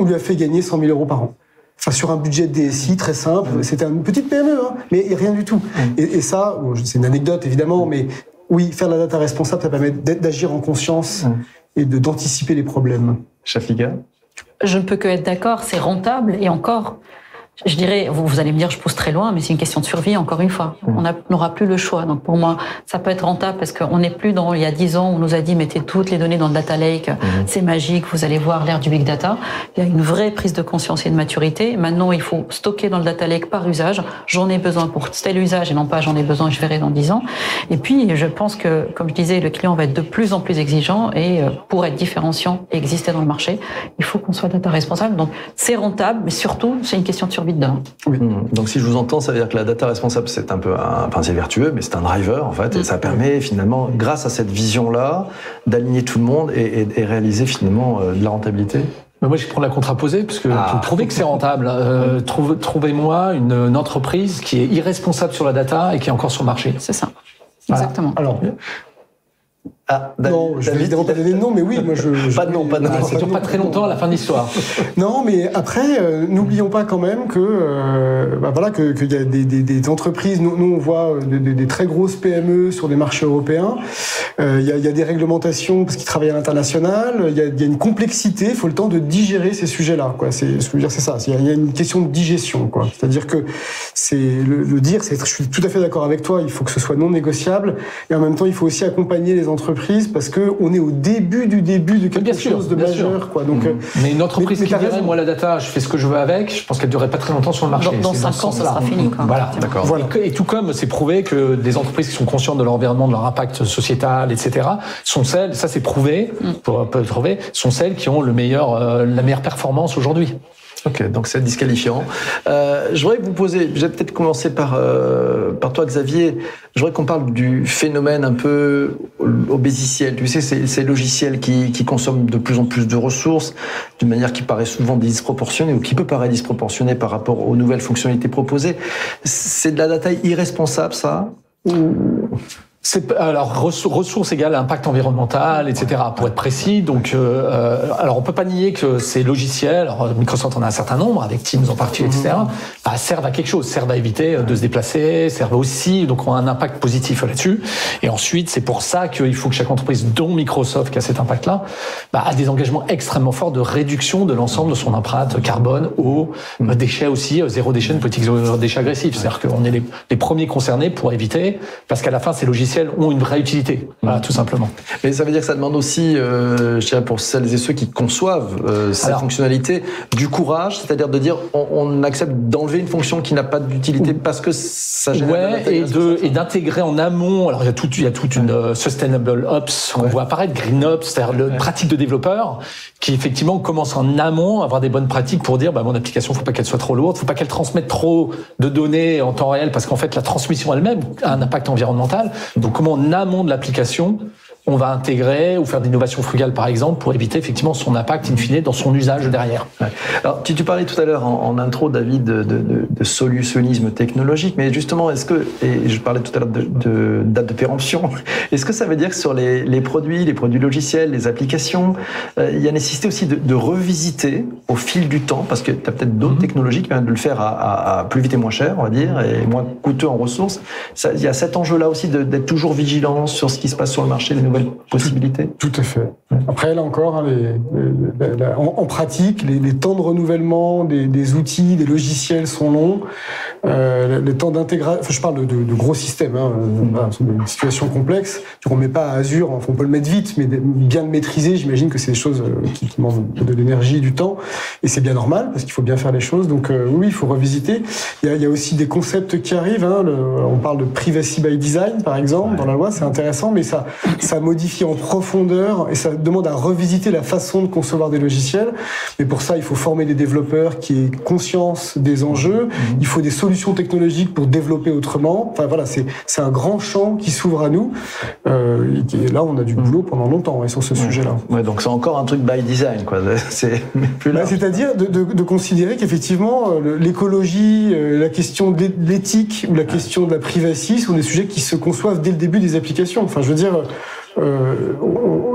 lui a fait gagner 100 000 euros par an. Enfin, sur un budget de DSI très simple, c'était une petite PME, mais rien du tout. Et ça, c'est une anecdote évidemment, mais oui, faire la data responsable, ça permet d'agir en conscience et d'anticiper les problèmes. Shafiqa? Je ne peux que être d'accord, c'est rentable et encore. Je dirais, vous allez me dire, je pousse très loin, mais c'est une question de survie, encore une fois. On n'aura plus le choix. Donc pour moi, ça peut être rentable parce qu'on n'est plus dans, il y a 10 ans, on nous a dit, mettez toutes les données dans le data lake, c'est magique, vous allez voir l'ère du big data. Il y a une vraie prise de conscience et de maturité. Maintenant, il faut stocker dans le data lake par usage. J'en ai besoin pour tel usage et non pas j'en ai besoin, je verrai dans 10 ans. Et puis, je pense que, comme je disais, le client va être de plus en plus exigeant et pour être différenciant et exister dans le marché, il faut qu'on soit data responsable. Donc, c'est rentable, mais surtout, c'est une question de survie de demain. Oui. Donc si je vous entends, ça veut dire que la data responsable, c'est un peu c'est vertueux, mais c'est un driver en fait, et ça permet finalement, grâce à cette vision-là, d'aligner tout le monde et réaliser finalement de la rentabilité. Mais moi, je vais prendre la contraposée, parce que pour prouver que c'est rentable, trouvez-moi une entreprise qui est irresponsable sur la data et qui est encore sur le marché. C'est ça. Exactement. Alors, David, non, je vais évidemment pas donner de nom, mais oui, moi pas de nom, pas de nom. Ça dure pas très longtemps à la fin de l'histoire. Non, mais après, n'oublions pas quand même que qu'il y a des entreprises. Nous on voit des très grosses PME sur des marchés européens. Il y a des réglementations parce qu'ils travaillent à l'international. Il y a une complexité. Il faut le temps de digérer ces sujets-là. Quoi. Ce que je veux dire, c'est ça. Il y a une question de digestion. Quoi. C'est-à-dire que c'est le dire. Je suis tout à fait d'accord avec toi. Il faut que ce soit non négociable. Et en même temps, il faut aussi accompagner les entreprises parce que on est au début de quelque chose de majeur, quoi. Donc, mais une entreprise qui dirait, moi la data, je fais ce que je veux avec, je pense qu'elle ne durerait pas très longtemps sur le marché. Dans 5 ans, ça sera fini. Quoi. Voilà, d'accord. Voilà. Et tout comme c'est prouvé que des entreprises qui sont conscientes de leur environnement, de leur impact sociétal, etc., sont celles, ça c'est prouvé, sont celles qui ont la meilleure performance aujourd'hui. Ok, donc c'est disqualifiant. Je voudrais vous poser, je vais peut-être commencer par toi Xavier, je voudrais qu'on parle du phénomène un peu obésiciel. Tu sais, ces logiciels qui consomment de plus en plus de ressources, d'une manière qui paraît souvent disproportionnée ou qui peut paraître disproportionnée par rapport aux nouvelles fonctionnalités proposées. C'est de la data irresponsable, ça? Alors, ressources égale impact environnemental, etc., pour être précis. Donc, alors on peut pas nier que ces logiciels, alors Microsoft en a un certain nombre, avec Teams en particulier, etc., servent à quelque chose, servent à éviter de se déplacer, servent aussi, donc ont un impact positif là-dessus. Et ensuite, c'est pour ça qu'il faut que chaque entreprise, dont Microsoft, qui a cet impact-là, a des engagements extrêmement forts de réduction de l'ensemble de son empreinte carbone, eau, déchets aussi, zéro déchet, une politique zéro déchet agressif. C'est-à-dire qu'on est les premiers concernés pour éviter, parce qu'à la fin, ces logiciels logiciels ont une vraie utilité. Voilà, tout simplement. Mais ça veut dire que ça demande aussi, je dirais pour celles et ceux qui conçoivent cette fonctionnalité, du courage, c'est-à-dire de dire on accepte d'enlever une fonction qui n'a pas d'utilité parce que ça génère et d'intégrer en amont. Alors il y a toute une sustainable ops qu'on voit apparaître, green ops, c'est-à-dire le pratique de développeurs qui effectivement commence en amont à avoir des bonnes pratiques pour dire mon application, faut pas qu'elle soit trop lourde, faut pas qu'elle transmette trop de données en temps réel parce qu'en fait la transmission elle-même a un impact environnemental. Donc comment en amont de l'application on va intégrer ou faire d'innovation frugale par exemple pour éviter effectivement son impact in fine dans son usage derrière. Alors tu parlais tout à l'heure en intro, David, de solutionnisme technologique, mais justement et je parlais tout à l'heure de date de péremption, est-ce que ça veut dire que sur les produits logiciels, les applications, il y a nécessité aussi de revisiter au fil du temps, parce que tu as peut-être d'autres technologies qui permettent de le faire à plus vite et moins cher, on va dire, et moins coûteux en ressources. Il y a cet enjeu-là aussi d'être toujours vigilant sur ce qui se passe sur le marché, les nouvelles possibilités. Tout à fait. Après, là encore, en pratique, les temps de renouvellement des outils, des logiciels sont longs. Les temps d'intégration, je parle de gros systèmes, c'est une situation complexe. On ne met pas à Azure, on peut le mettre vite, mais bien le maîtriser, j'imagine que c'est des choses qui demandent de l'énergie, du temps, et c'est bien normal, parce qu'il faut bien faire les choses. Donc oui, il faut revisiter. Il y a aussi des concepts qui arrivent. On parle de privacy by design, par exemple, dans la loi, c'est intéressant, mais ça modifie en profondeur et ça demande à revisiter la façon de concevoir des logiciels. Mais pour ça, il faut former des développeurs qui aient conscience des enjeux. Il faut des solutions technologiques pour développer autrement. Enfin voilà, c'est un grand champ qui s'ouvre à nous. Et là, on a du boulot pendant longtemps sur ce sujet-là. Ouais, donc c'est encore un truc by design, quoi. C'est-à-dire de considérer qu'effectivement, l'écologie, la question de l'éthique ou la question de la privacy sont des sujets qui se conçoivent dès le début des applications. Enfin, je veux dire,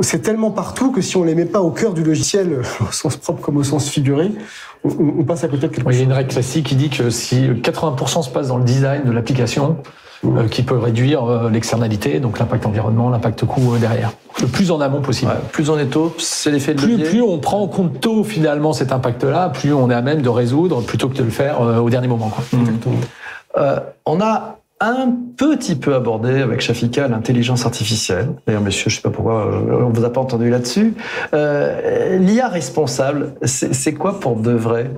c'est tellement partout que si on les met pas au cœur du logiciel, au sens propre comme au sens figuré, on passe à côté de quelque chose. Il y a une règle classique qui dit que si 80% se passe dans le design de l'application, qui peut réduire l'externalité, donc l'impact environnement, l'impact coût derrière. Le plus en amont possible. Plus on est tôt, c'est l'effet de levier. Plus on prend en compte tôt finalement cet impact-là, plus on est à même de résoudre plutôt que de le faire au dernier moment. On a un petit peu abordé avec Shafika l'intelligence artificielle. D'ailleurs, monsieur, je sais pas pourquoi on vous a pas entendu là-dessus. L'IA responsable, c'est quoi pour de vrai?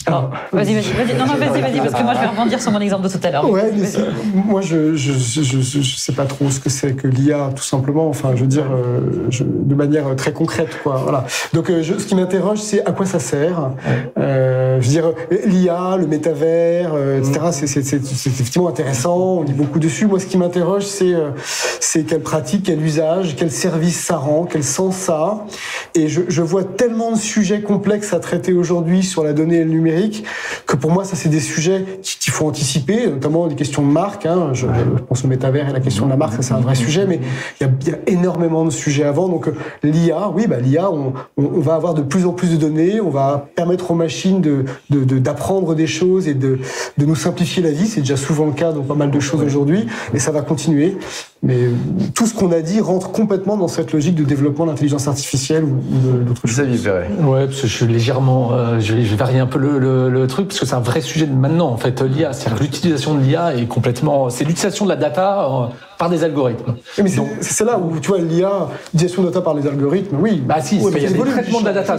Vas-y. Non, vas-y, parce que moi, je vais rebondir sur mon exemple de tout à l'heure. Ouais, mais moi, je sais pas trop ce que c'est que l'IA, tout simplement. Enfin, je veux dire, de manière très concrète, quoi. Voilà. Donc, ce qui m'interroge, c'est à quoi ça sert. Je veux dire, l'IA, le métavers, etc. C'est effectivement intéressant. On dit beaucoup dessus. Moi, ce qui m'interroge, c'est quelle pratique, quel usage, quel service ça rend, quel sens ça a. Et je vois tellement de sujets complexes à traiter aujourd'hui sur la donnée et le numérique que pour moi, ça, c'est des sujets qu'il faut anticiper, notamment des questions de marque. Je pense au métavers et la question de la marque, ça, c'est un vrai sujet, mais il y a énormément de sujets avant. Donc, l'IA, l'IA, on va avoir de plus en plus de données, on va permettre aux machines d'apprendre des choses et de nous simplifier la vie. C'est déjà souvent le cas dans pas mal de choses aujourd'hui, et ça va continuer. Mais tout ce qu'on a dit rentre complètement dans cette logique de développement de l'intelligence artificielle ou d'autres choses. Ouais, parce que je suis légèrement, je vais varier un peu le truc, parce que c'est un vrai sujet de maintenant, en fait, l'IA. C'est-à-dire que l'utilisation de l'IA est complètement, c'est l'utilisation de la data par des algorithmes. Mais c'est là où, tu vois, l'IA, l'utilisation de data par les algorithmes, oui. Bah si, il y a des traitements de la data.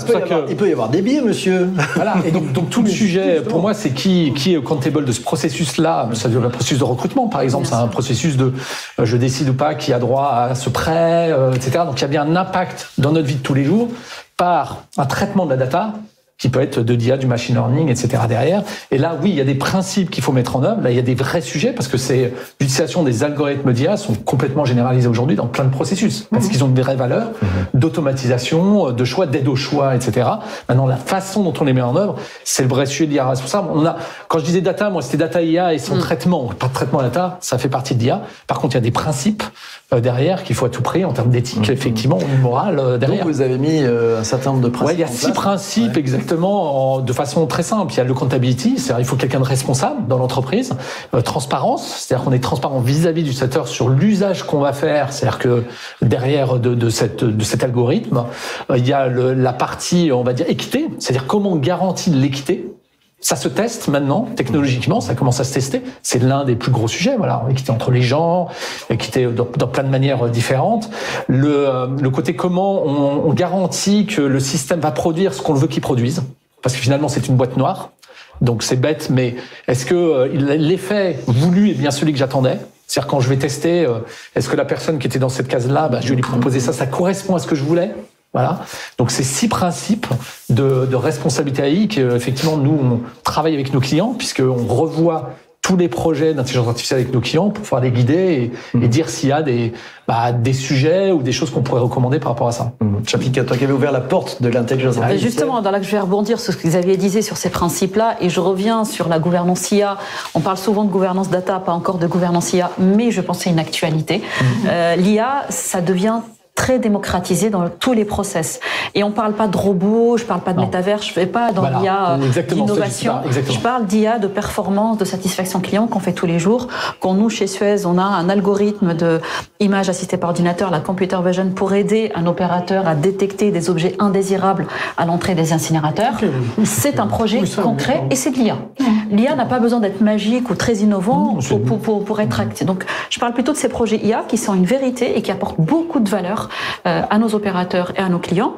Il peut y avoir des biais, monsieur. Voilà. Et donc tout le sujet, pour moi, c'est qui est accountable de ce processus-là. Ça veut dire le processus de recrutement, par exemple. C'est un processus de, je décide ou pas qui a droit à ce prêt, etc. Donc il y a bien un impact dans notre vie de tous les jours par un traitement de la data qui peut être de l'IA, du machine learning, etc. derrière. Et là, oui, il y a des principes qu'il faut mettre en œuvre. Là, il y a des vrais sujets parce que l'utilisation des algorithmes d'IA sont complètement généralisés aujourd'hui dans plein de processus parce qu'ils ont des vraies valeurs d'automatisation, de choix, d'aide au choix, etc. Maintenant, la façon dont on les met en œuvre, c'est le vrai sujet de l'IA responsable. Quand je disais data, moi, c'était data IA et son traitement. Pas de traitement data, ça fait partie de l'IA. Par contre, il y a des principes derrière qu'il faut à tout prix en termes d'éthique, effectivement, ou morale derrière. Donc, vous avez mis un certain nombre de principes. Ouais, il y a 6 principes exactement, de façon très simple. Il y a le accountability, c'est-à-dire il faut quelqu'un de responsable dans l'entreprise. Transparence, c'est-à-dire qu'on est transparent vis-à-vis du utilisateur sur l'usage qu'on va faire. C'est-à-dire que derrière de cet algorithme, il y a la partie, on va dire, équité, c'est-à-dire comment on garantit l'équité. Ça se teste maintenant, technologiquement, ça commence à se tester. C'est l'un des plus gros sujets, voilà. Équité entre les gens, équité dans plein de manières différentes. Le côté comment on garantit que le système va produire ce qu'on veut qu'il produise. Parce que finalement, c'est une boîte noire. Donc c'est bête, mais est-ce que l'effet voulu est bien celui que j'attendais ? C'est-à-dire quand je vais tester, est-ce que la personne qui était dans cette case-là, je vais lui proposer ça correspond à ce que je voulais ? Voilà. Donc ces 6 principes de responsabilité AI qu'effectivement nous on travaille avec nos clients puisqu'on revoit tous les projets d'intelligence artificielle avec nos clients pour pouvoir les guider et dire s'il y a des sujets ou des choses qu'on pourrait recommander par rapport à ça. Chapika, toi qui avais ouvert la porte de l'intelligence artificielle. Justement, dans là que je vais rebondir sur ce que Xavier disait sur ces principes-là, et je reviens sur la gouvernance IA. On parle souvent de gouvernance data, pas encore de gouvernance IA, mais je pense que c'est une actualité. L'IA, ça devient très démocratisé dans tous les process. Et on parle pas de robots, je parle pas de métavers, je fais pas dans l'IA d'innovation. Je parle d'IA de performance, de satisfaction client qu'on fait tous les jours. Quand nous, chez Suez, on a un algorithme de image assistée par ordinateur, la computer vision, pour aider un opérateur à détecter des objets indésirables à l'entrée des incinérateurs. C'est un projet concret et c'est de l'IA. L'IA n'a pas besoin d'être magique ou très innovant pour être actif. Donc, je parle plutôt de ces projets IA qui sont une vérité et qui apportent beaucoup de valeur à nos opérateurs et à nos clients.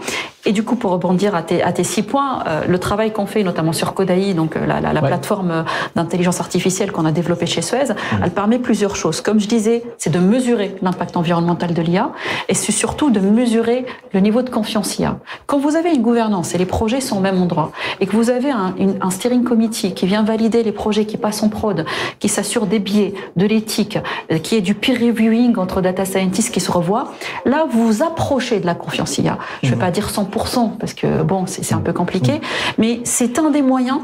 Et du coup, pour rebondir à tes 6 points, le travail qu'on fait, notamment sur Code.ai, donc la plateforme d'intelligence artificielle qu'on a développée chez Suez, elle permet plusieurs choses. Comme je disais, c'est de mesurer l'impact environnemental de l'IA et c'est surtout de mesurer le niveau de confiance IA. Quand vous avez une gouvernance et les projets sont au même endroit et que vous avez un steering committee qui vient valider les projets qui passent en prod, qui s'assure des biais, de l'éthique, qui est du peer reviewing entre data scientists qui se revoient, là, vous vous approchez de la confiance IA. Je ne vais pas dire 100%, parce que bon, c'est un peu compliqué, mais c'est un des moyens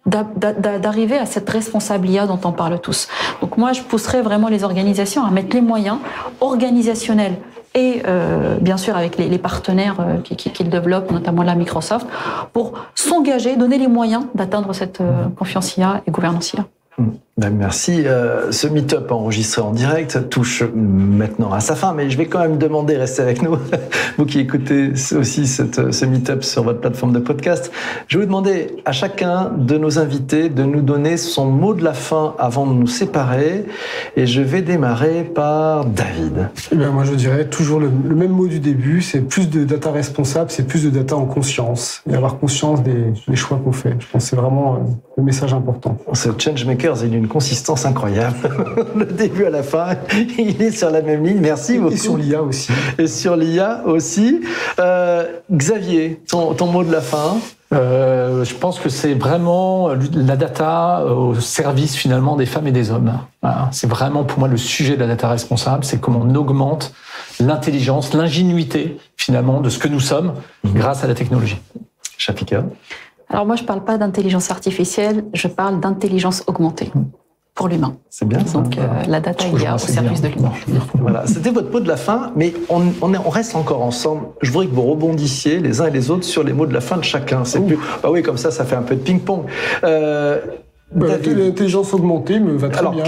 d'arriver à cette responsable IA dont on parle tous. Donc moi, je pousserais vraiment les organisations à mettre les moyens organisationnels et bien sûr avec les partenaires qu'ils développent, notamment la Microsoft, pour s'engager, donner les moyens d'atteindre cette confiance IA et gouvernance IA. Merci. Ce meet-up enregistré en direct touche maintenant à sa fin, mais je vais quand même demander, restez avec nous, vous qui écoutez aussi ce meet-up sur votre plateforme de podcast, je vais vous demander à chacun de nos invités de nous donner son mot de la fin avant de nous séparer, et je vais démarrer par David. Moi je dirais toujours le même mot du début, c'est plus de data responsable, c'est plus de data en conscience, et avoir conscience des choix qu'on fait. Je pense que c'est vraiment le message important. Ce Changemakers, il est une consistance incroyable. Le début à la fin, il est sur la même ligne. Merci beaucoup. Et sur l'IA aussi. Et sur l'IA aussi. Xavier, ton mot de la fin. Je pense que c'est vraiment la data au service finalement des femmes et des hommes. Voilà. C'est vraiment pour moi le sujet de la data responsable, c'est comment on augmente l'intelligence, l'ingénuité finalement de ce que nous sommes grâce à la technologie. Chapika. Alors moi, je ne parle pas d'intelligence artificielle, je parle d'intelligence augmentée pour l'humain. C'est bien ça. Donc la data IA au service de l'humain. Voilà, c'était votre mot de la fin, mais on reste encore ensemble. Je voudrais que vous rebondissiez les uns et les autres sur les mots de la fin de chacun. C'est plus, oui, comme ça fait un peu de ping-pong. L'intelligence augmentée me va très bien.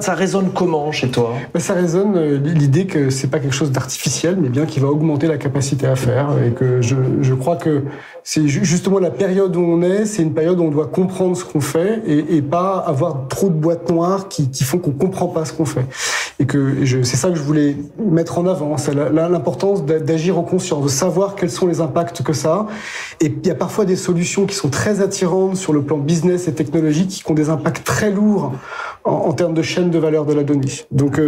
Ça résonne comment chez toi ? Ça résonne l'idée que c'est pas quelque chose d'artificiel, mais bien qui va augmenter la capacité à faire. Et que je crois que c'est justement la période où on est, c'est une période où on doit comprendre ce qu'on fait et pas avoir trop de boîtes noires qui font qu'on comprend pas ce qu'on fait. Et que c'est ça que je voulais mettre en avant, c'est l'importance d'agir en conscience, de savoir quels sont les impacts que ça a. Et il y a parfois des solutions qui sont très attirantes sur le plan business et technologique qui ont des impacts très lourds en termes de chaîne de valeur de la donnée. Donc,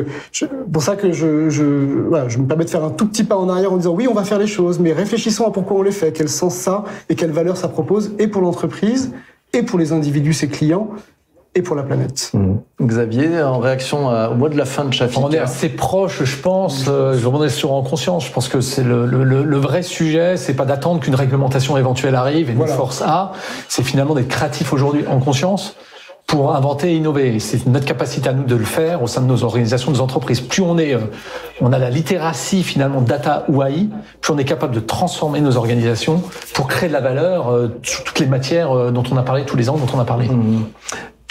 pour ça que je me permets de faire un tout petit pas en arrière en disant oui, on va faire les choses, mais réfléchissons à pourquoi on les fait, quel sens ça et quelle valeur ça propose, et pour l'entreprise, et pour les individus, ses clients, et pour la planète. Xavier, en réaction au mot de la fin de Chapika. On est assez proche, je pense. Je rebondis sur en conscience. Je pense que c'est le vrai sujet. C'est pas d'attendre qu'une réglementation éventuelle arrive et nous force à. C'est finalement d'être créatif aujourd'hui en conscience pour inventer et innover. C'est notre capacité à nous de le faire au sein de nos organisations, de nos entreprises. Plus on a la littératie finalement data ou AI, plus on est capable de transformer nos organisations pour créer de la valeur sur toutes les matières dont on a parlé, tous les angles dont on a parlé.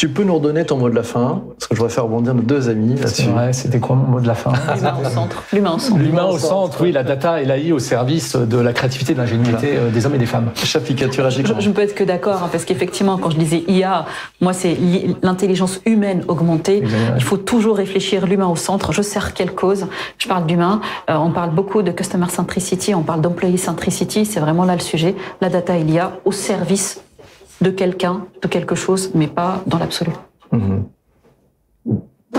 Tu peux nous redonner ton mot de la fin, parce que je voudrais faire rebondir nos deux amis là-dessus. C'est vrai, c'était quoi mon mot de la fin? L'humain au centre. L'humain au centre. L'humain au centre, oui, la data et l'AI au service de la créativité et de l'ingéniosité des hommes et des femmes. Shafika, tu réagis comment? Je ne peux être que d'accord, parce qu'effectivement, quand je disais IA, moi, c'est l'intelligence humaine augmentée. Exactement. Il faut toujours réfléchir l'humain au centre. Je sers quelle cause? Je parle d'humain. On parle beaucoup de customer centricity, on parle d'employee centricity. C'est vraiment là le sujet. La data et l'IA au service de quelqu'un, de quelque chose, mais pas dans l'absolu.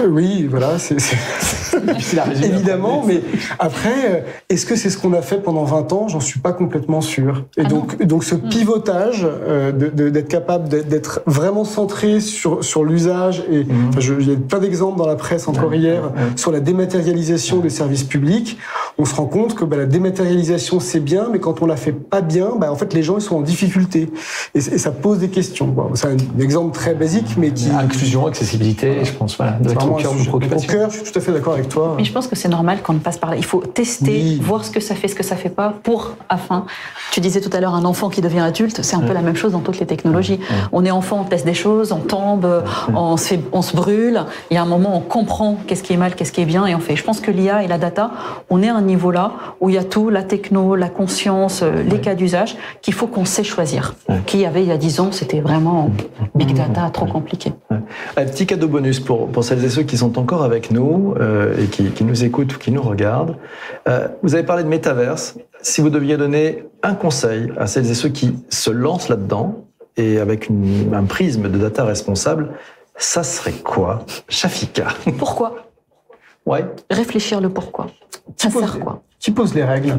Oui, voilà, c'est difficile à résumer. Évidemment, mais après, est-ce que c'est ce qu'on a fait pendant 20 ans? J'en suis pas complètement sûr. Et donc ce pivotage, d'être capable d'être vraiment centré sur l'usage, et il y a plein d'exemples dans la presse encore hier, sur la dématérialisation des services publics, on se rend compte que la dématérialisation c'est bien, mais quand on la fait pas bien, en fait les gens ils sont en difficulté. Et ça pose des questions. Bon, c'est un exemple très basique, mais qui... Inclusion, accessibilité, je pense, voilà. Au cœur, je suis tout à fait d'accord avec toi. Mais je pense que c'est normal qu'on ne passe par là. Il faut tester, voir ce que ça fait pas, afin. Tu disais tout à l'heure un enfant qui devient adulte, c'est un peu la même chose dans toutes les technologies. On est enfant, on teste des choses, on tombe, on se brûle. Il y a un moment, on comprend qu'est-ce qui est mal, qu'est-ce qui est bien, et on fait. Je pense que l'IA et la data, on est à un niveau là où il y a tout, la techno, la conscience, les cas d'usage, qu'il faut qu'on sait choisir. Qu'il y avait il y a 10 ans, c'était vraiment big data, trop compliqué. Un petit cadeau bonus pour celles et ceux qui sont encore avec nous et qui nous écoutent ou qui nous regardent. Vous avez parlé de métaverse. Si vous deviez donner un conseil à celles et ceux qui se lancent là-dedans et avec un prisme de data responsable, ça serait quoi, Shafika? Pourquoi? Ouais. Réfléchir le pourquoi. Ça sert quoi? Qui pose les règles?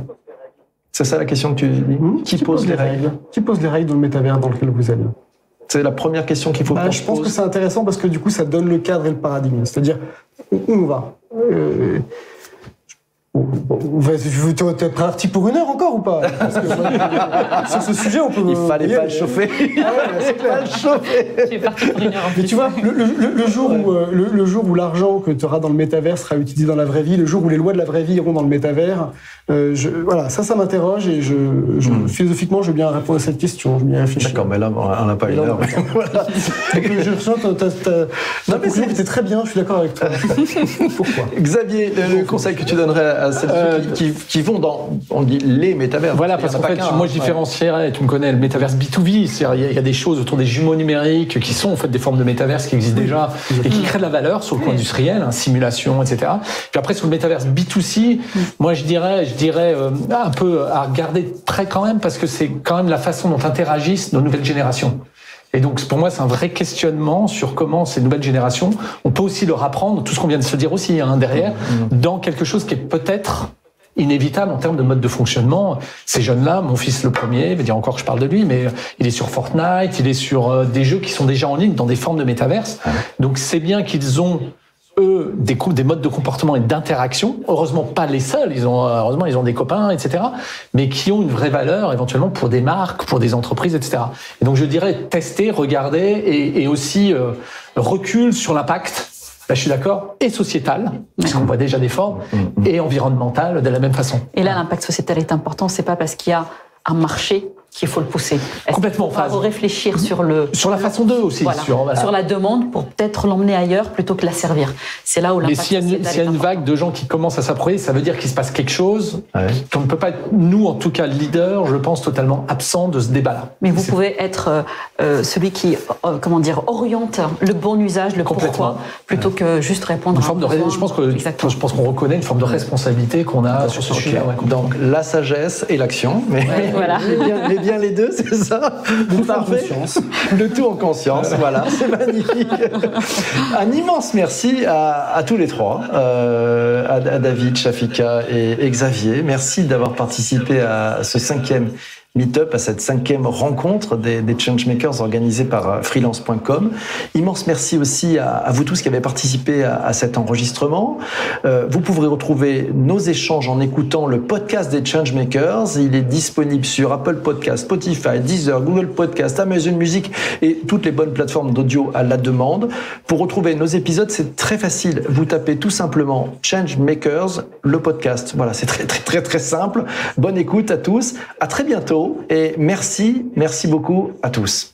C'est ça la question que tu dis? Qui pose les règles? Qui pose les règles dans le métavers dans lequel vous êtes? C'est la première question qu'il faut qu'on se Je pense pose. que c'est intéressant parce que du coup, ça donne le cadre et le paradigme. C'est-à-dire, où on va? Tu es parti pour 1 heure encore ou pas? Parce que, sur ce sujet, on peut... Il fallait pas le chauffer. C'est clair. Pas le chauffer. Tu es parti pour 1 heure en plus. Mais tu vois, le jour où l'argent que tu auras dans le métavers sera utilisé dans la vraie vie, le jour où les lois de la vraie vie iront dans le métavers, voilà, ça m'interroge et philosophiquement, je veux bien répondre à cette question, je veux bien réfléchir. D'accord, mais là, on n'a pas 1 heure. Voilà. Je sens ta conclusion était très bien, je suis d'accord avec toi. Pourquoi? Xavier, le conseil que tu donnerais à celles qui vont dans, on dit, les métavers. Voilà, parce qu'en fait, moi, je différencierais, tu me connais, le métaverse B2B, c'est-à-dire il y a des choses autour des jumeaux numériques qui sont en fait des formes de métaverse qui existent déjà et qui créent de la valeur sur le plan industriel, simulation, etc. Puis après, sur le métaverse B2C, moi, je dirais un peu à regarder très quand même, parce que c'est quand même la façon dont interagissent nos nouvelles générations. Et donc, pour moi, c'est un vrai questionnement sur comment ces nouvelles générations, on peut aussi leur apprendre tout ce qu'on vient de se dire aussi derrière, dans quelque chose qui est peut-être inévitable en termes de mode de fonctionnement. Ces jeunes-là, mon fils le premier, je vais dire encore que je parle de lui, mais il est sur Fortnite, il est sur des jeux qui sont déjà en ligne dans des formes de métaverse. Donc, c'est bien qu'ils ont eux, des modes de comportement et d'interaction. Heureusement, pas les seuls. Heureusement, ils ont des copains, etc. Mais qui ont une vraie valeur, éventuellement, pour des marques, pour des entreprises, etc. Et donc, je dirais tester, regarder et aussi recul sur l'impact. Là, je suis d'accord. Et sociétal, parce qu'on voit déjà des formes, et environnemental de la même façon. Et là, l'impact sociétal est important. C'est pas parce qu'il y a un marché qu'il faut le pousser. Complètement en phase. Il faut réfléchir sur la façon d'eux aussi. Voilà. Sur la demande pour peut-être l'emmener ailleurs plutôt que la servir. C'est là où l'impact sociétal Mais s'il y a une vague de gens qui commencent à s'approprier, ça veut dire qu'il se passe quelque chose. Qu'on ne peut pas être, nous en tout cas, leader, je pense, totalement absent de ce débat-là. Mais vous pouvez être celui qui, oriente le bon usage, le pourquoi, plutôt que juste répondre à un besoin. Je pense qu'on reconnaît une forme de responsabilité qu'on a sur ce sujet. Donc la sagesse et l'action, mais voilà. bien les deux, c'est ça. Parfait. Le tout en conscience, voilà, c'est magnifique. Un immense merci à tous les trois, à David, Shafika et Xavier. Merci d'avoir participé à ce 5e Meetup, à cette 5e rencontre des Changemakers organisée par freelance.com. Immense merci aussi à vous tous qui avez participé à cet enregistrement. Vous pourrez retrouver nos échanges en écoutant le podcast des Changemakers. Il est disponible sur Apple Podcast, Spotify, Deezer, Google Podcast, Amazon Music et toutes les bonnes plateformes d'audio à la demande. Pour retrouver nos épisodes, c'est très facile. Vous tapez tout simplement Changemakers, le podcast. Voilà, c'est très simple. Bonne écoute à tous. À très bientôt. Et merci beaucoup à tous.